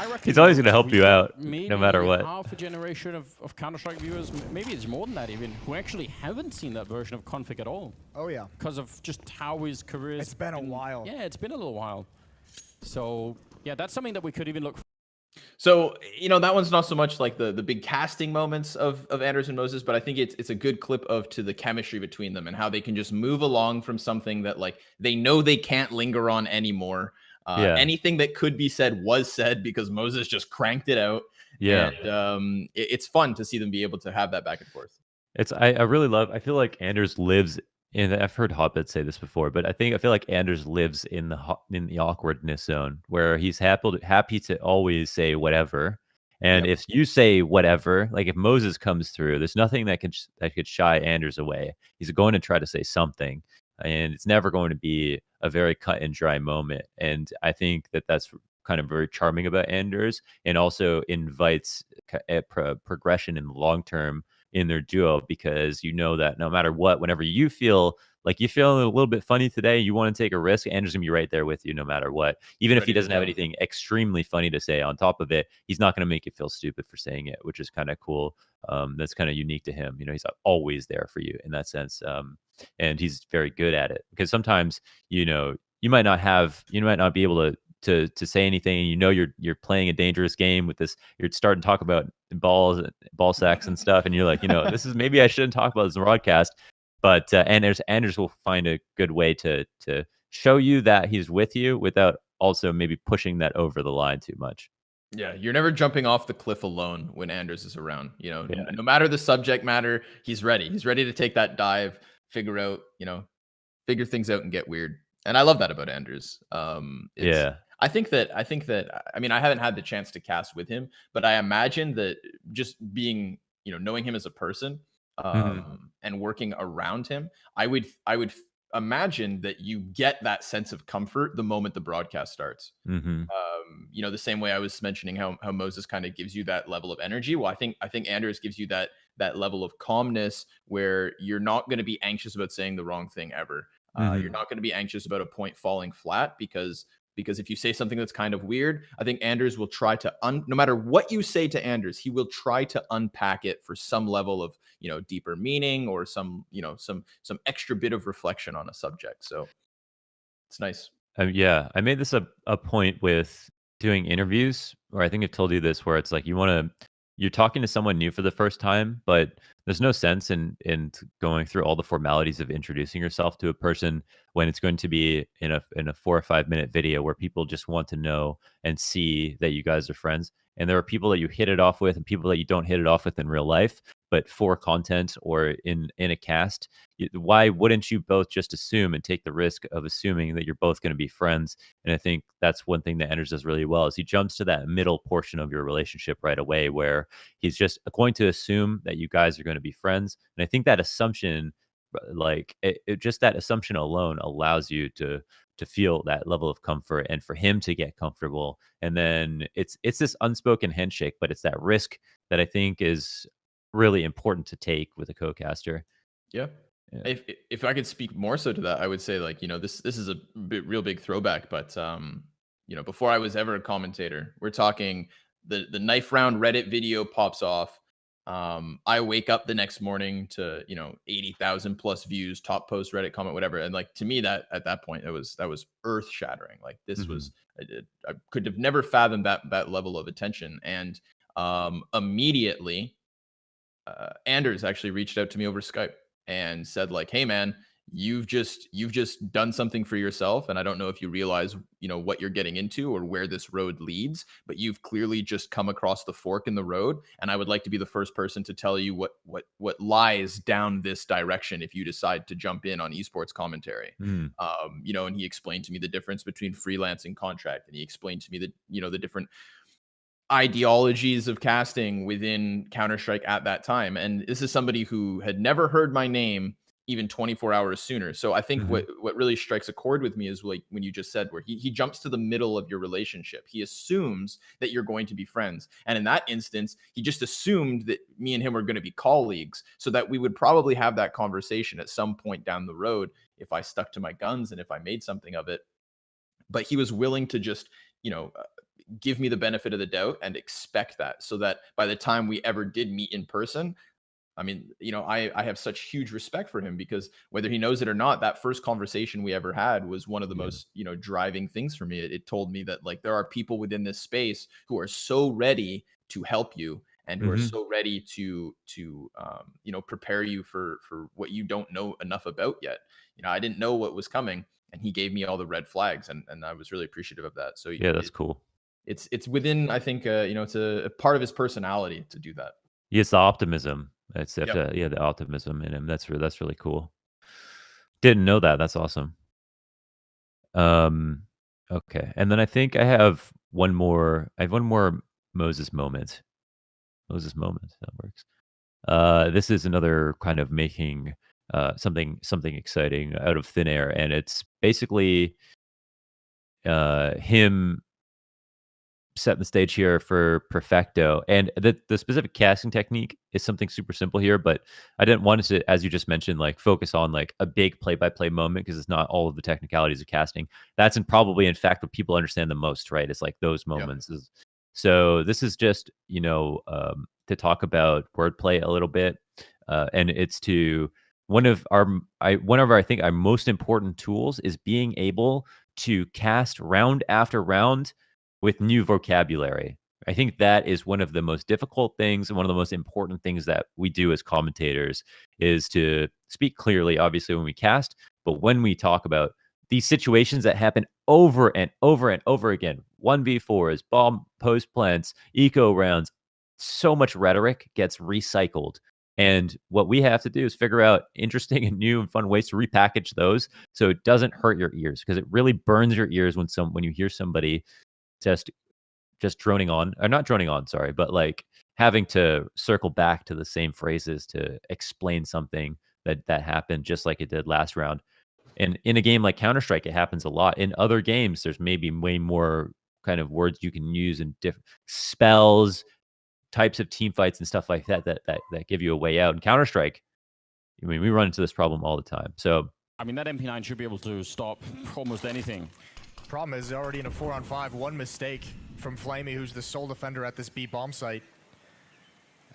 Speaker 4: reckon
Speaker 1: he's always going to help you out, no matter what.
Speaker 4: Half a generation of Counter-Strike viewers, maybe it's more than that even, who actually haven't seen that version of Config at all.
Speaker 3: Oh yeah.
Speaker 4: Because of just how his career is.
Speaker 3: It's been a while.
Speaker 4: Yeah, it's been a little while. So yeah, that's something that we could even look for.
Speaker 2: So, you know, that one's not so much like the big casting moments of Anders and Moses, but I think it's a good clip to the chemistry between them and how they can just move along from something that like they know they can't linger on anymore. Anything that could be said was said because Moses just cranked it out.
Speaker 1: Yeah.
Speaker 2: And it's fun to see them be able to have that back and forth.
Speaker 1: I really love, I feel like Anders lives in, I've heard Hobbit say this before, but I feel like Anders lives in the awkwardness zone where he's happy to always say whatever. And if you say whatever, like if Moses comes through, there's nothing that could shy Anders away. He's going to try to say something, and it's never going to be a very cut and dry moment. And I think that's kind of very charming about Anders, and also invites progression in the long term in their duo, because you know that no matter what, whenever you feel like you feel a little bit funny today, you want to take a risk, Andrew's gonna be right there with you no matter what. Even if he doesn't have anything extremely funny to say on top of it, he's not gonna make you feel stupid for saying it, which is kind of cool. That's kind of unique to him. You know, he's always there for you in that sense. And he's very good at it, because sometimes, you know, you might not be able to say anything, and you know you're playing a dangerous game with this. You're starting to talk about ball sacks and stuff, and you're like, you know, this is, maybe I shouldn't talk about this in the broadcast. But Anders will find a good way to show you that he's with you without also maybe pushing that over the line too much.
Speaker 2: Yeah, you're never jumping off the cliff alone when Anders is around. You know, no matter the subject matter, he's ready. He's ready to take that dive, figure things out and get weird. And I love that about Anders. I think that I mean, I haven't had the chance to cast with him, but I imagine that just being, you know, knowing him as a person and working around him, I would imagine that you get that sense of comfort the moment the broadcast starts. The same way I was mentioning how Moses kind of gives you that level of energy. Well, I think Anders gives you that level of calmness where you're not going to be anxious about saying the wrong thing ever. You're not going to be anxious about a point falling flat because if you say something that's kind of weird, I think Anders will try to no matter what you say to Anders, he will try to unpack it for some level of deeper meaning or some extra bit of reflection on a subject. So it's nice.
Speaker 1: Yeah, I made this a point with doing interviews, or I think I've told you this, where it's like you're talking to someone new for the first time, but there's no sense in going through all the formalities of introducing yourself to a person when it's going to be in a 4 or 5 minute video where people just want to know and see that you guys are friends. And there are people that you hit it off with and people that you don't hit it off with in real life, but for content or in a cast, why wouldn't you both just assume and take the risk of assuming that you're both going to be friends? And I think that's one thing that Anders does really well is he jumps to that middle portion of your relationship right away where he's just going to assume that you guys are going to be friends. And I think that assumption, just that assumption alone allows you to feel that level of comfort and for him to get comfortable. And then it's this unspoken handshake, but it's that risk that I think is really important to take with a co-caster.
Speaker 2: Yeah.
Speaker 1: Yeah.
Speaker 2: If I could speak more so to that, I would say this is a real big throwback, but before I was ever a commentator, we're talking the knife round Reddit video pops off. I wake up the next morning to 80,000 plus views, top post, Reddit comment, whatever, and to me that at that point that was earth shattering. This was I could have never fathomed that level of attention, and immediately Anders actually reached out to me over Skype and said hey man, you've just done something for yourself, and I don't know if you realize what you're getting into or where this road leads, but you've clearly just come across the fork in the road, and I would like to be the first person to tell you what lies down this direction if you decide to jump in on esports commentary. And he explained to me the difference between freelance and contract, and he explained to me that the different ideologies of casting within Counter-Strike at that time. And this is somebody who had never heard my name even 24 hours sooner. So I think what really strikes a chord with me is when you just said where he jumps to the middle of your relationship. He assumes that you're going to be friends. And in that instance, he just assumed that me and him are going to be colleagues so that we would probably have that conversation at some point down the road if I stuck to my guns and if I made something of it. But he was willing to just, give me the benefit of the doubt and expect that, so that by the time we ever did meet in person, I mean, I have such huge respect for him because whether he knows it or not, that first conversation we ever had was one of the most, driving things for me. It told me that there are people within this space who are so ready to help you and who are so ready to prepare you for what you don't know enough about yet. I didn't know what was coming, and he gave me all the red flags, and I was really appreciative of that. So
Speaker 1: Yeah, that's cool.
Speaker 2: It's within, I think, it's a part of his personality to do that.
Speaker 1: Yeah, it's the optimism. It's
Speaker 2: Yep.
Speaker 1: the optimism in him. That's really cool. Didn't know that. That's awesome. Okay, and then I think I have one more. I have one more Moses moment. Moses moment. That works. This is another kind of making something exciting out of thin air, and it's basically him setting the stage here for Perfecto. And the specific casting technique is something super simple here, but I didn't want it to, as you just mentioned, focus on a big play-by-play moment because it's not all of the technicalities of casting. That's probably in fact what people understand the most, right? It's those moments. So this is just to talk about wordplay a little bit, and it's to one of our I think our most important tools is being able to cast round after round with new vocabulary. I think that is one of the most difficult things and one of the most important things that we do as commentators is to speak clearly, obviously, when we cast, but when we talk about these situations that happen over and over and over again, 1v4s, bomb post plants, eco rounds, so much rhetoric gets recycled. And what we have to do is figure out interesting and new and fun ways to repackage those so it doesn't hurt your ears, because it really burns your ears when you hear somebody just droning on, or not droning on, sorry, but having to circle back to the same phrases to explain something that happened just like it did last round. And in a game like Counter-Strike, it happens a lot. In other games, there's maybe way more kind of words you can use and different spells, types of team fights and stuff like that give you a way out. In Counter-Strike, I mean, we run into this problem all the time. So
Speaker 4: I mean, that MP9 should be able to stop almost anything.
Speaker 3: Problem is already in a 4-on-5, one mistake from Flamey, who's the sole defender at this B bomb site.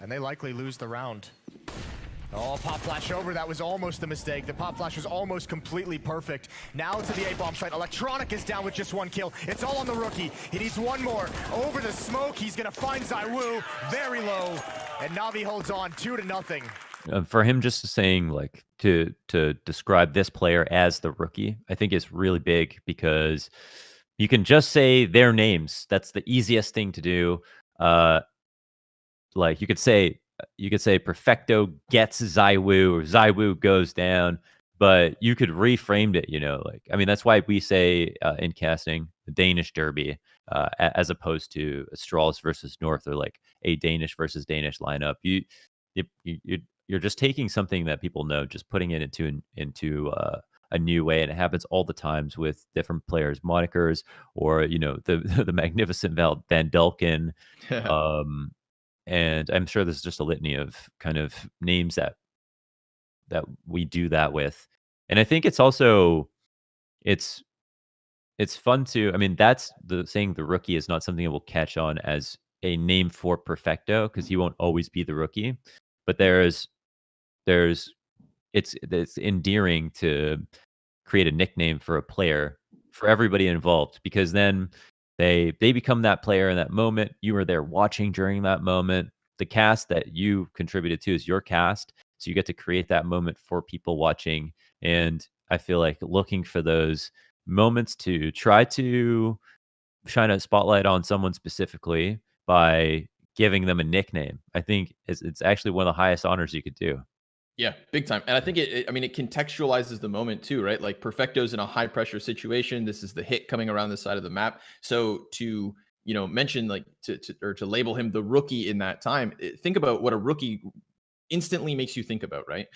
Speaker 3: And they likely lose the round. Oh, pop flash over. That was almost a mistake. The pop flash was almost completely perfect. Now to the A bomb site. Electronic is down with just 1 kill. It's all on the rookie. He needs 1 more. Over the smoke. He's going to find ZywOo very low. And Na'Vi holds on 2-0.
Speaker 1: For him just saying, like, to describe this player as the rookie, I think is really big, because you can just say their names. That's the easiest thing to do. Like, you could say Perfecto gets ZywOo, or ZywOo goes down, but you could reframe it, like, I mean, that's why we say in casting the Danish derby, as opposed to Astralis versus North, or like a Danish versus Danish lineup. You're just taking something that people know, just putting it into a new way, and it happens all the times with different players' monikers, or the magnificent Van Delken. And I'm sure there's just a litany of kind of names that we do that with. And I think it's also it's fun to, I mean, that's the saying the rookie is not something that will catch on as a name for Perfecto, because he won't always be the rookie. But it's endearing to create a nickname for a player for everybody involved, because then they become that player in that moment. You were there watching during that moment. The cast that you contributed to is your cast, so you get to create that moment for people watching. And I feel like looking for those moments to try to shine a spotlight on someone specifically by giving them a nickname, I think it's actually one of the highest honors you could do.
Speaker 2: Yeah, big time. And I think it contextualizes the moment too, right? Like, Perfecto's in a high pressure situation. This is the hit coming around the side of the map. So to, mention, like, to label him the rookie in that time, think about what a rookie instantly makes you think about, right?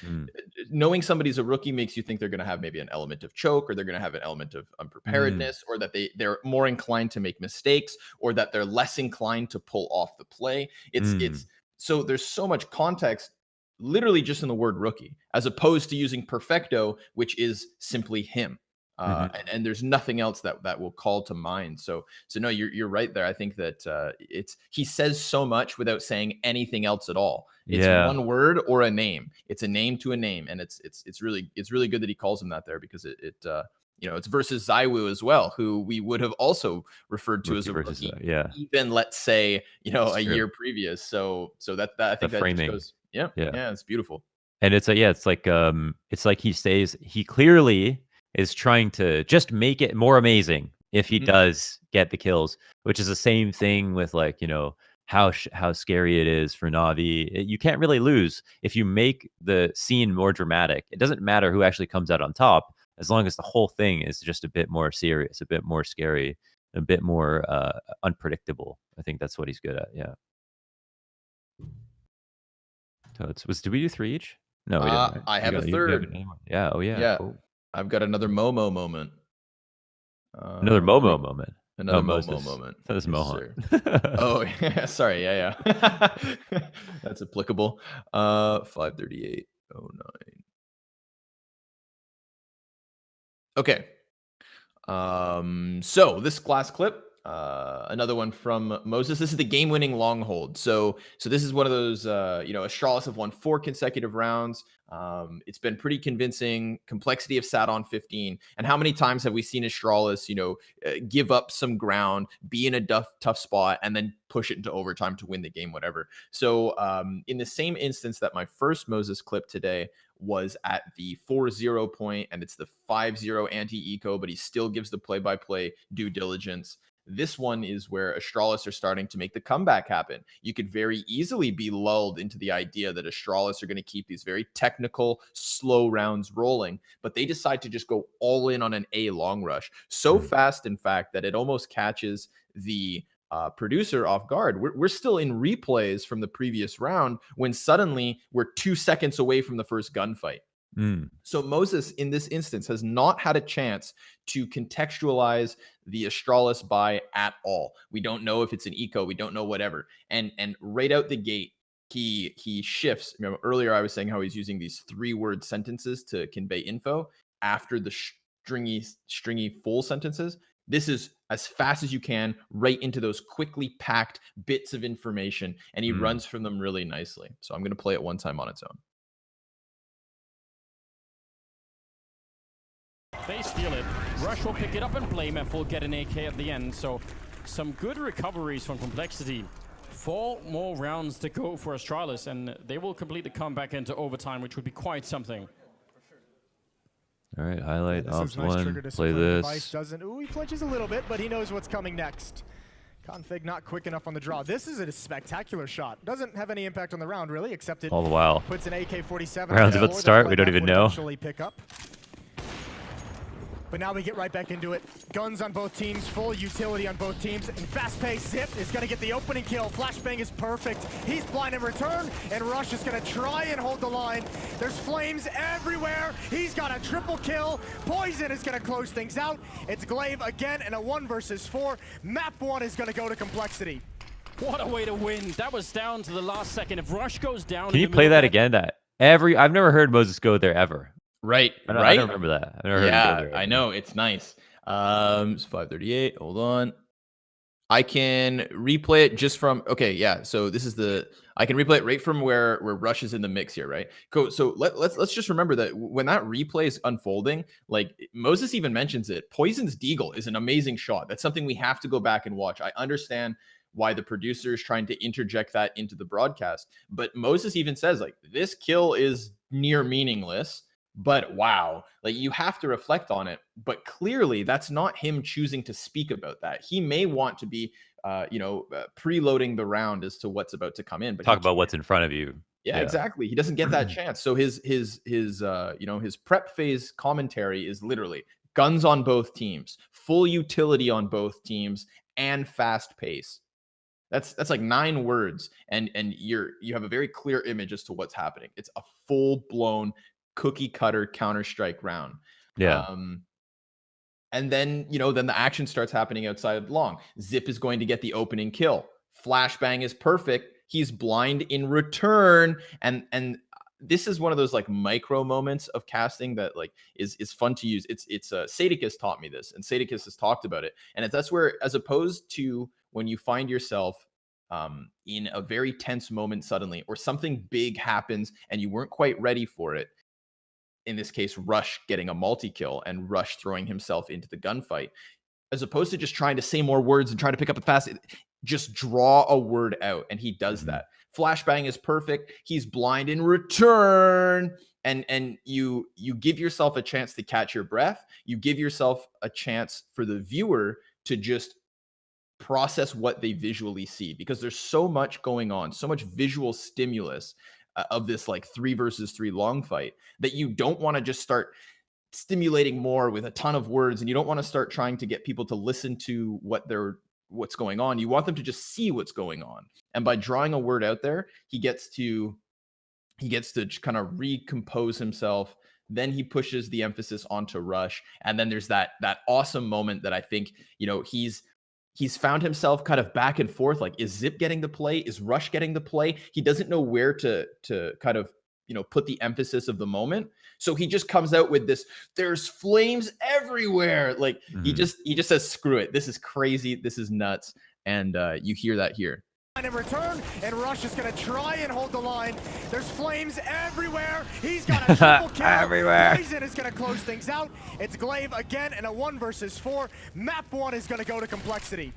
Speaker 2: Knowing somebody's a rookie makes you think they're going to have maybe an element of choke, or they're going to have an element of unpreparedness, or that they're more inclined to make mistakes, or that they're less inclined to pull off the play. It's so there's so much context literally just in the word rookie, as opposed to using Perfecto, which is simply him. And there's nothing else that will call to mind. So no, you're right there. I think that he says so much without saying anything else at all. It's one word or a name. It's a name to a name, and it's really good that he calls him that there, because it's versus ZywOo as well, who we would have also referred to as a rookie, even let's say a year previous. So that I think that just goes, yeah, it's beautiful.
Speaker 1: And it's like he clearly is trying to just make it more amazing if he does get the kills, which is the same thing with, like, how scary it is for Na'Vi. You can't really lose if you make the scene more dramatic. It doesn't matter who actually comes out on top, as long as the whole thing is just a bit more serious, a bit more scary, a bit more unpredictable. I think that's what he's good at. Yeah. Toads, did we do 3 each? No, we didn't. Right?
Speaker 2: I have a third.
Speaker 1: Yeah. Oh yeah.
Speaker 2: Yeah.
Speaker 1: Cool.
Speaker 2: I've got another Momo moment.
Speaker 1: Another Momo moment.
Speaker 2: Another Momo moment.
Speaker 1: That is Mohan.
Speaker 2: Oh, yeah. Sorry. Yeah. That's applicable. 538.09. Okay. So this last clip, another one from Moses. This is the game-winning long hold. So this is one of those, Astralis have won 4 consecutive rounds. It's been pretty convincing. Complexity of sat on 15. And how many times have we seen Astralis, give up some ground, be in a tough spot, and then push it into overtime to win the game, whatever. So in the same instance that my first Moses clip today was at the 4-0 point, and it's the 5-0 anti-eco, but he still gives the play-by-play due diligence. This one is where Astralis are starting to make the comeback happen. You could very easily be lulled into the idea that Astralis are going to keep these very technical, slow rounds rolling, but they decide to just go all in on an A long rush. So fast, in fact, that it almost catches the producer off guard. We're still in replays from the previous round when suddenly we're 2 seconds away from the first gunfight. So Moses, in this instance, has not had a chance to contextualize the Astralis buy at all. We don't know if it's an eco. We don't know whatever. And right out the gate, he shifts. Remember earlier I was saying how he's using these 3-word sentences to convey info after the stringy full sentences. This is as fast as you can, right into those quickly packed bits of information, and he runs from them really nicely. So I'm going to play it one time on its own.
Speaker 4: They steal it. Rush will pick it up and Blame F will get an AK at the end. So some good recoveries from Complexity. 4 more rounds to go for Astralis, and they will complete the comeback into overtime, which would be quite something.
Speaker 1: All right, highlight ops
Speaker 3: nice
Speaker 1: 1. Play this.
Speaker 3: Doesn't. Ooh, he flinches a little bit, but he knows what's coming next. Config not quick enough on the draw. This is a spectacular shot. Doesn't have any impact on the round, really, except it
Speaker 1: all the while
Speaker 3: puts an AK-47.
Speaker 1: Rounds about to start. We don't even know.
Speaker 3: Pick up. But now we get right back into it. Guns on both teams, full utility on both teams, and fast-paced. Zip is going to get the opening kill. Flashbang is perfect. He's blind in return, and Rush is going to try and hold the line. There's flames everywhere. He's got a triple kill. Poison is going to close things out. It's Glaive again in a 1 versus 4. Map 1 is going to go to Complexity.
Speaker 4: What a way to win. That was down to the last second. If Rush goes down...
Speaker 1: Can you play that again? I've never heard Moses go there ever.
Speaker 2: Right,
Speaker 1: I don't remember that. I've never heard him go there.
Speaker 2: I know, it's nice. It's 538. Hold on. I can replay it just from so this is I can replay it right from where Rush is in the mix here, right? So let's just remember that when that replay is unfolding, like Moses even mentions it, Poison's Deagle is an amazing shot. That's something we have to go back and watch. I understand why the producer is trying to interject that into the broadcast, but Moses even says like this kill is near meaningless. But wow, like you have to reflect on it. But clearly, that's not him choosing to speak about that. He may want to be, preloading the round as to what's about to come in. But
Speaker 1: talk about what's in front of you.
Speaker 2: Yeah, exactly. He doesn't get that chance. So his prep phase commentary is literally guns on both teams, full utility on both teams, and fast pace. That's like 9 words, and you have a very clear image as to what's happening. It's a full blown cookie cutter Counter-Strike round. And then, then the action starts happening outside long. Zip is going to get the opening kill. Flashbang is perfect. He's blind in return. And this is one of those like micro moments of casting that like is fun to use. It's Sadicus taught me this, and Sadicus has talked about it. And that's where, as opposed to when you find yourself in a very tense moment suddenly, or something big happens and you weren't quite ready for it, in this case, Rush getting a multi-kill and Rush throwing himself into the gunfight, as opposed to just trying to say more words and trying to pick up it fast, just draw a word out. And he does that. Flashbang is perfect. He's blind in return. And you give yourself a chance to catch your breath. You give yourself a chance for the viewer to just process what they visually see, because there's so much going on, so much visual stimulus of this like 3 versus 3 long fight, that you don't want to just start stimulating more with a ton of words, and you don't want to start trying to get people to listen to what's going on. You want them to just see what's going on. And by drawing a word out there, he gets to kind of recompose himself. Then he pushes the emphasis onto Rush, and then there's that awesome moment that I think he's found himself kind of back and forth. Like, is Zip getting the play? Is Rush getting the play? He doesn't know where to kind of, put the emphasis of the moment. So he just comes out with this, there's flames everywhere. Like he just says, screw it. This is crazy. This is nuts. And you hear that here.
Speaker 3: In return, and Rush is going to try and hold the line. There's flames everywhere. He's got a triple kill.
Speaker 1: Everywhere.
Speaker 3: Poison is going to close things out. It's Glaive again in a 1 versus 4. Map 1 is going to go to Complexity.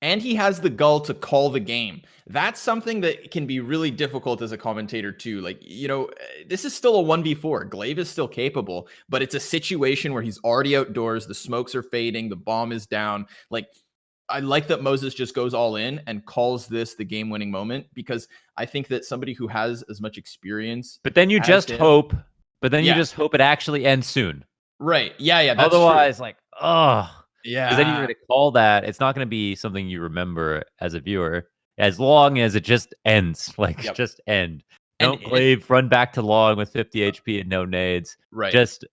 Speaker 2: And he has the gall to call the game. That's something that can be really difficult as a commentator too. Like, this is still a 1v4. Glaive is still capable, but it's a situation where he's already outdoors. The smokes are fading. The bomb is down. Like, I like that Moses just goes all in and calls this the game-winning moment, because I think that somebody who has as much experience,
Speaker 1: but then you just hope it actually ends soon.
Speaker 2: Right. Yeah. That's
Speaker 1: otherwise
Speaker 2: true.
Speaker 1: Like, oh
Speaker 2: yeah.
Speaker 1: Because then you're going to call that. It's not going to be something you remember as a viewer, as long as it just ends. Like, just end. Don't glaive, run back to long with 50 HP and no nades.
Speaker 2: Right.
Speaker 1: Just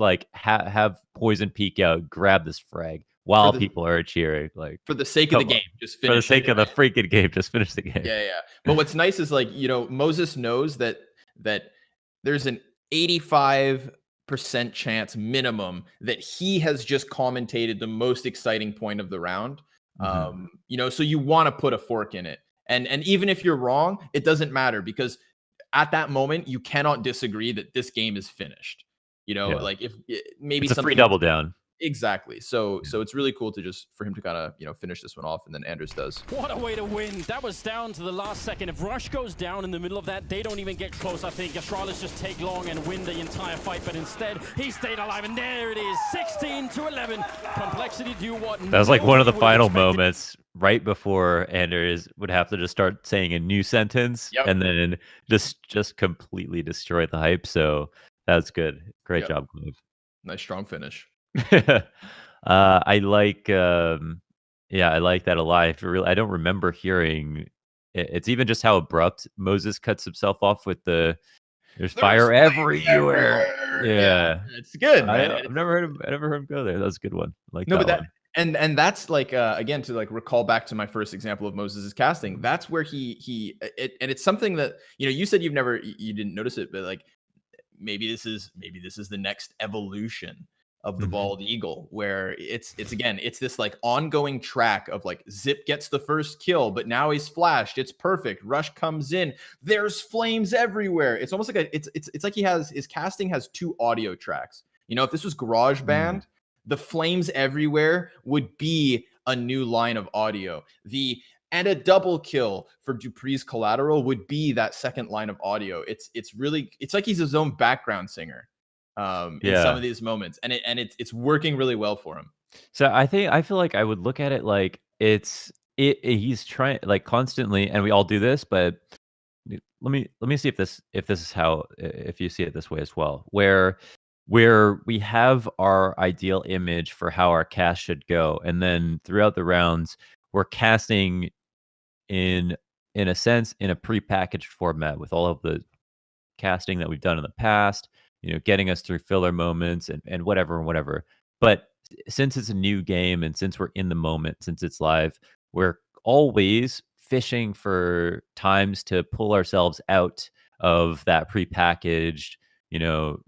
Speaker 1: like have poison peek out, grab this frag while people are cheering. Like,
Speaker 2: for the sake of the game, just finish
Speaker 1: for the sake of the freaking game, just finish the game.
Speaker 2: Yeah. But what's nice is, like, Moses knows that there's an 85% chance minimum that he has just commentated the most exciting point of the round. So you want to put a fork in it. And even if you're wrong, it doesn't matter, because at that moment you cannot disagree that this game is finished. Like, if maybe
Speaker 1: it's a free double down.
Speaker 2: Exactly. So it's really cool for him to kind of, finish this one off, and then Anders does.
Speaker 4: What a way to win. That was down to the last second. If Rush goes down in the middle of that, they don't even get close, I think. Astralis just take long and win the entire fight, but instead, he stayed alive, and there it is, 16-11. Complexity do what?
Speaker 1: That was like one of the final moments right before Anders would have to just start saying a new sentence, and then just completely destroy the hype. So that's good. Great job, Glove.
Speaker 2: Nice strong finish.
Speaker 1: I like I like that a lot. I don't remember hearing it's even just how abrupt Moses cuts himself off with there's fire everywhere. Yeah,
Speaker 2: it's good, man.
Speaker 1: I never heard him go there. That was a good one. Like,
Speaker 2: no, but and that's like, again, to like recall back to my first example of Moses's casting. That's where and it's something that you said you didn't notice it, but like maybe this is the next evolution of the bald eagle, where it's this like ongoing track of like Zip gets the first kill, but now he's flashed, it's perfect, Rush comes in, there's flames everywhere. It's almost like it's like his casting has two audio tracks. If this was GarageBand, the flames everywhere would be a new line of audio. And a double kill for Dupree's collateral would be that second line of audio. It's like he's his own background singer in some of these moments, and it's working really well for him.
Speaker 1: So I feel like I would look at it like he's trying, like, constantly, and we all do this, but let me see if this is how, if you see it this way as well, where we have our ideal image for how our cast should go, and then throughout the rounds we're casting in a sense in a prepackaged format with all of the casting that we've done in the past, getting us through filler moments and whatever. But since it's a new game, and since we're in the moment, since it's live, we're always fishing for times to pull ourselves out of that prepackaged,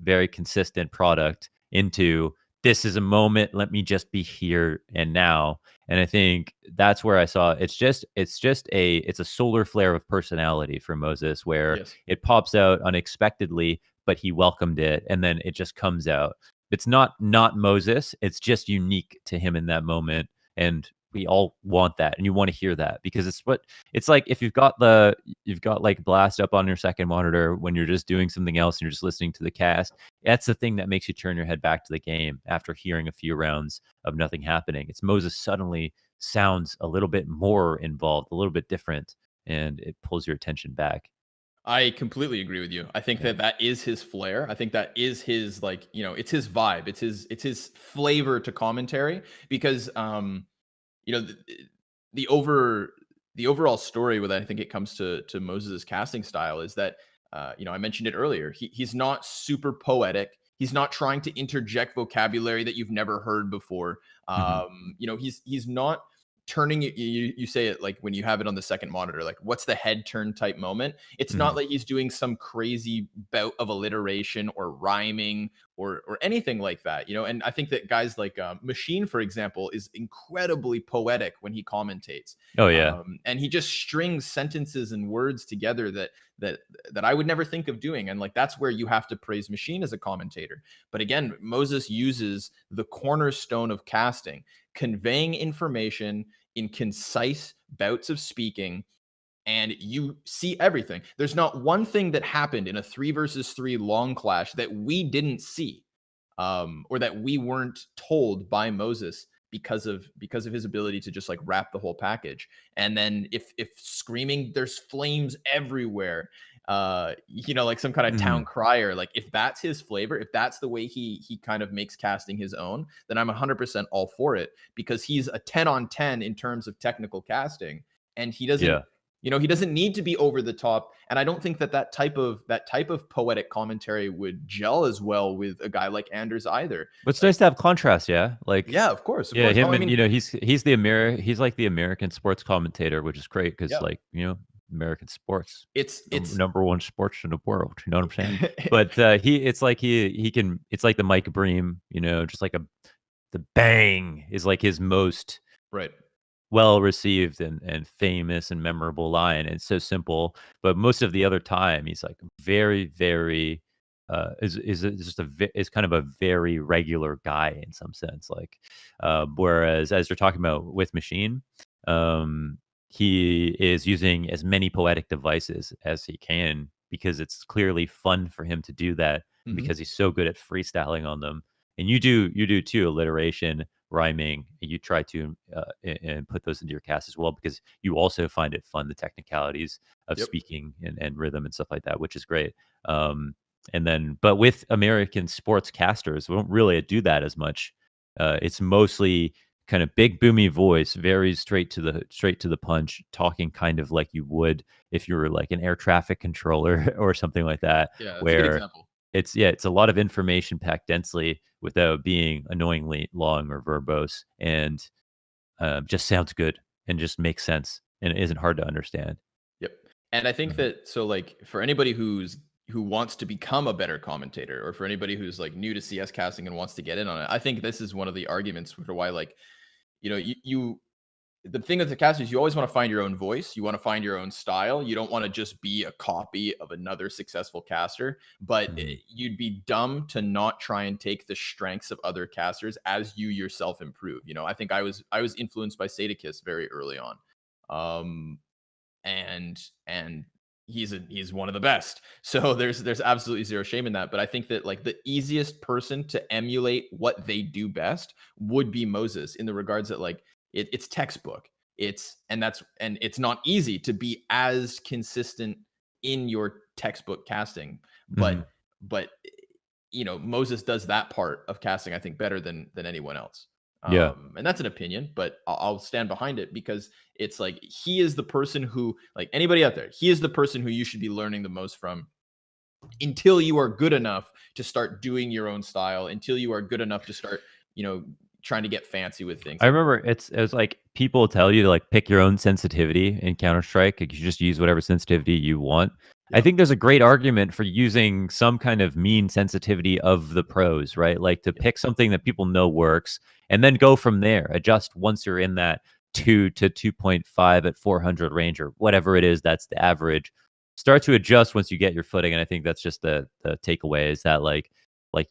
Speaker 1: very consistent product into, this is a moment, let me just be here and now. And I think that's where I saw it's a solar flare of personality for Moses, where it pops out unexpectedly, but he welcomed it, and then it just comes out. It's not Moses, it's just unique to him in that moment, and we all want that, and you want to hear that, because it's like if you've got like Blast up on your second monitor when you're just doing something else and you're just listening to the cast. That's the thing that makes you turn your head back to the game after hearing a few rounds of nothing happening. It's Moses suddenly sounds a little bit more involved, a little bit different, and it pulls your attention back.
Speaker 2: I completely agree with you. I think that is his flair. I think that is his, like, it's his vibe. It's his flavor to commentary, because the overall story with, I think it comes to Moses' casting style, is that I mentioned it earlier. He's not super poetic. He's not trying to interject vocabulary that you've never heard before. He's not turning you say it like when you have it on the second monitor, like, what's the head turn type moment. It's not like he's doing some crazy bout of alliteration or rhyming or anything like that, and I think that guys like Machine, for example, is incredibly poetic when he commentates. And he just strings sentences and words together that I would never think of doing, and like that's where you have to praise Machine as a commentator. But again, Moses uses the cornerstone of casting, conveying information in concise bouts of speaking, and you see everything. There's not one thing that happened in a 3 versus 3 long clash that we didn't see, or that we weren't told by Moses, because of his ability to just like wrap the whole package. And then if screaming, there's flames everywhere, like some kind of town crier, like if that's his flavor, if that's the way he kind of makes casting his own, then I'm 100% all for it, because he's a 10 on 10 in terms of technical casting, and he doesn't You know, he doesn't need to be over the top, and I don't think that type of poetic commentary would gel as well with a guy like Anders either.
Speaker 1: But it's
Speaker 2: Like,
Speaker 1: nice to have contrast, yeah. Like,
Speaker 2: yeah, of course, of
Speaker 1: yeah,
Speaker 2: course.
Speaker 1: him
Speaker 2: Oh, I
Speaker 1: and
Speaker 2: mean,
Speaker 1: you know he's he's like the American sports commentator, which is great because
Speaker 2: yeah,
Speaker 1: like American sports,
Speaker 2: it's
Speaker 1: number one sports in the world. You know what I'm saying? But it's like he can. It's like the Mike Bream, just like the bang is like his most
Speaker 2: right.
Speaker 1: well received and famous and memorable line. It's so simple, but most of the other time he's like very very is kind of a very regular guy in some sense. Like whereas as you're talking about with Machine, um, he is using as many poetic devices as he can because it's clearly fun for him to do that
Speaker 2: Mhm.
Speaker 1: because he's so good at freestyling on them. And you do too, alliteration, rhyming. You try to and put those into your cast as well because you also find it fun, the technicalities of
Speaker 2: Yep.
Speaker 1: speaking and rhythm and stuff like that, which is great. And then, but with American sports casters, we don't really do that as much. It's mostly kind of big boomy voice, very straight to the punch, talking kind of like you would if you were like an air traffic controller or something like that,
Speaker 2: Yeah, that's a good
Speaker 1: where
Speaker 2: example.
Speaker 1: it's a lot of information packed densely without being annoyingly long or verbose, and just sounds good and just makes sense and it isn't hard to understand.
Speaker 2: Yep. And I think
Speaker 1: Mhm.
Speaker 2: that so like for anybody who wants to become a better commentator, or for anybody who's like new to CS casting and wants to get in on it, I think this is one of the arguments for why, like, you the thing with the cast is you always want to find your own voice. You want to find your own style. You don't want to just be a copy of another successful caster, but
Speaker 1: Mhm.
Speaker 2: you'd be dumb to not try and take the strengths of other casters as you yourself improve. I think I was influenced by Sadakis very early on. Um, and he's one of the best. So there's absolutely zero shame in that. But I think that like the easiest person to emulate what they do best would be Moses, in the regards that like it's textbook. And it's not easy to be as consistent in your textbook casting,
Speaker 1: Mhm.
Speaker 2: but Moses does that part of casting, I think, better than anyone else.
Speaker 1: Yeah.
Speaker 2: And that's an opinion, but I'll stand behind it because it's like he is the person who, like anybody out there, he is the person who you should be learning the most from until you are good enough to start doing your own style, until you are good enough to start, trying to get fancy with things.
Speaker 1: I
Speaker 2: Like,
Speaker 1: remember it's like people tell you to like pick your own sensitivity in Counter Strike. Like you just use whatever sensitivity you want. I
Speaker 2: yep,
Speaker 1: think there's a great argument for using some kind of mean sensitivity of the pros, right? Like to
Speaker 2: yep,
Speaker 1: pick something that people know works and then go from there. Adjust once you're in that 2 to 2.5 at 400 range or whatever it is, that's the average. Start to adjust once you get your footing. And I think that's just the takeaway is that like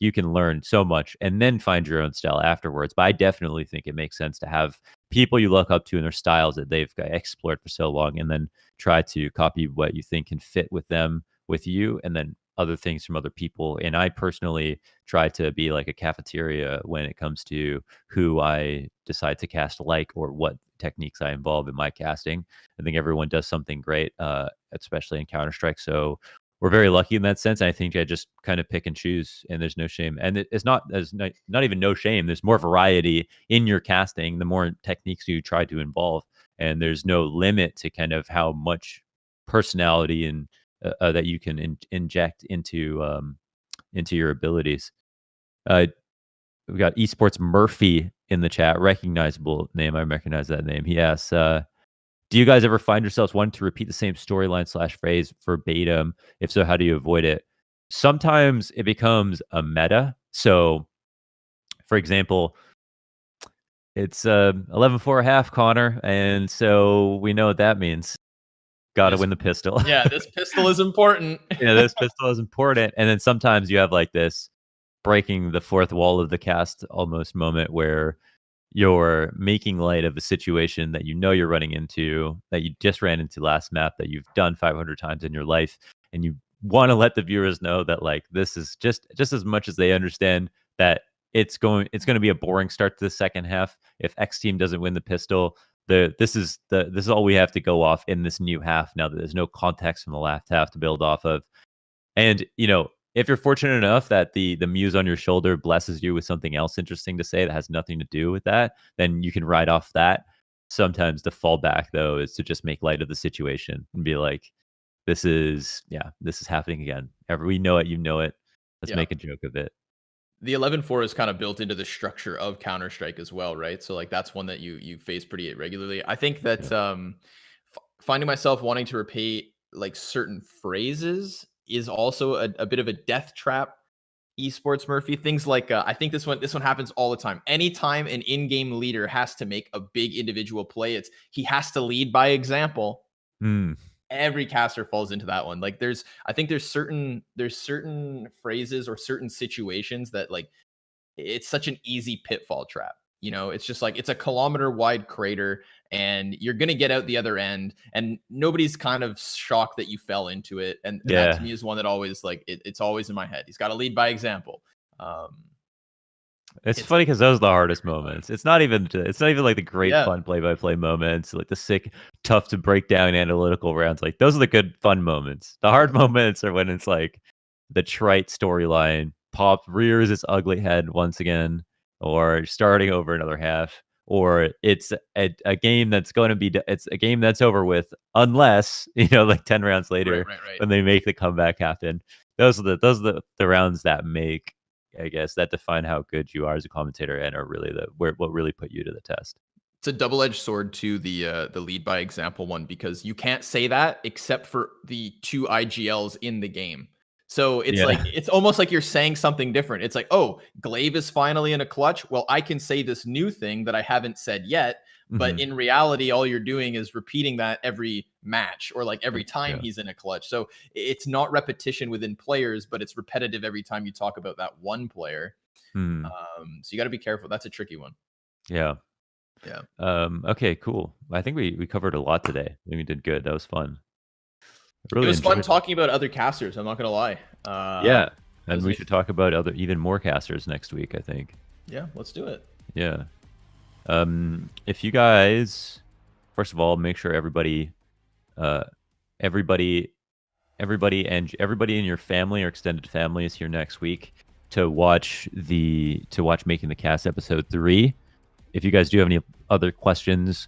Speaker 1: you can learn so much and then find your own style afterwards. But I definitely think it makes sense to have people you look up to and their styles that they've explored for so long, and then try to copy what you think can fit with them, with you, and then other things from other people. And I personally try to be like a cafeteria when it comes to who I decide to cast like or what techniques I involve in my casting. I think everyone does something great, especially in Counter Strike. So we're very lucky in that sense. I think I just kind of pick and choose, and there's no shame. And it's not even no shame. There's more variety in your casting, the more techniques you try to involve, and there's no limit to kind of how much personality and that you can inject into your abilities. Uh, we got Esports Murphy in the chat, recognizable name. I recognize that name. He asks, do you guys ever find yourselves wanting to repeat the same storyline slash phrase verbatim? If so, how do you avoid it? Sometimes it becomes a meta. So, for example, it's 11-4 half, Connor, and so we know what that means. Got to
Speaker 2: this
Speaker 1: win the pistol.
Speaker 2: yeah, this pistol is important.
Speaker 1: Yeah, this pistol is important. And then sometimes you have like this breaking the fourth wall of the cast almost moment where you're making light of a situation that you know you're running into, that you just ran into last map, that you've done 500 times in your life, and you want to let the viewers know that like this is just as much as they understand that it's going to be a boring start to the second half if X team doesn't win the pistol. This is all we have to go off in this new half now that there's no context from the last half to build off of. And if you're fortunate enough that the muse on your shoulder blesses you with something else interesting to say that has nothing to do with that, then you can ride off that. sometimes the fallback though is to just make light of the situation and be like, this is happening again. We know it, you know it. Let's make a joke of it.
Speaker 2: The 11-4 is kind of built into the structure of Counter-Strike as well, right? So like that's one that you face pretty regularly. I think that finding myself wanting to repeat like certain phrases is also a bit of a death trap. Esports Murphy, things like I think this one happens all the time. Anytime an in-game leader has to make a big individual play, he has to lead by example. Every caster falls into that one. Like I think there's certain phrases or certain situations that like it's such an easy pitfall trap. You know, it's just like it's a kilometer wide crater and you're going to get out the other end and nobody's kind of shocked that you fell into it. And that to me is one that always like it's always in my head. He's got to lead by example.
Speaker 1: It's funny because those are the hardest moments. It's not even like the great fun play-by-play moments, like the sick, tough to break down analytical rounds. Like those are the good fun moments. The hard moments are when it's like the trite storyline rears its ugly head once again, or starting over another half, or it's a game that's going to be a game that's over with unless like 10 rounds later when they make the comeback happen. Those are the rounds that make, I guess, that define how good you are as a commentator and are really what really put you to the test.
Speaker 2: It's a double-edged sword to the lead by example one, because you can't say that except for the 2 IGLs in the game. So it's like it's almost like you're saying something different. It's like, oh, Glaive is finally in a clutch. Well, I can say this new thing that I haven't said yet. But in reality, all you're doing is repeating that every match or like every time he's in a clutch. So it's not repetition within players, but it's repetitive every time you talk about that one player. So you got to be careful. That's a tricky one.
Speaker 1: Yeah. Okay, cool. I think we covered a lot today. I think we did good. That was fun.
Speaker 2: It was fun talking about other casters. I'm not going to lie.
Speaker 1: And we should talk about even more casters next week, I think.
Speaker 2: Yeah, let's do it.
Speaker 1: Yeah. If you guys, first of all, make sure everybody in your family or extended family is here next week to watch Making the Cast episode 3. If you guys do have any other questions,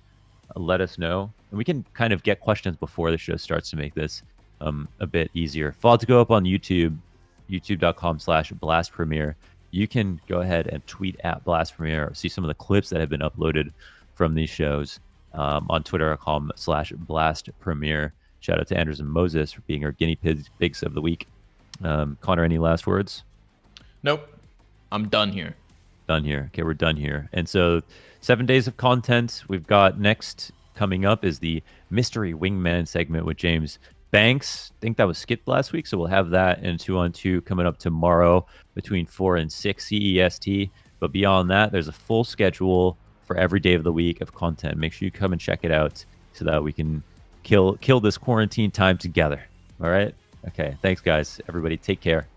Speaker 1: let us know, and we can kind of get questions before the show starts to make this a bit easier. Fall to go up on YouTube, youtube.com/blastpremiere. You can go ahead and tweet at blastpremiere or see some of the clips that have been uploaded from these shows on twitter.com/blastpremiere. Shout out to Anders and Moses for being our guinea pigs of the week. Connor, any last words?
Speaker 2: Nope. I'm done here.
Speaker 1: Done here. Okay, we're done here. And so 7 days of content. We've got next coming up is the Mystery Wingman segment with James Banks. I think that was skipped last week, so we'll have that in 2-on-2 coming up tomorrow between 4 and 6 CEST. But beyond that, there's a full schedule for every day of the week of content. Make sure you come and check it out so that we can kill this quarantine time together. All right? Okay, thanks, guys. Everybody, take care.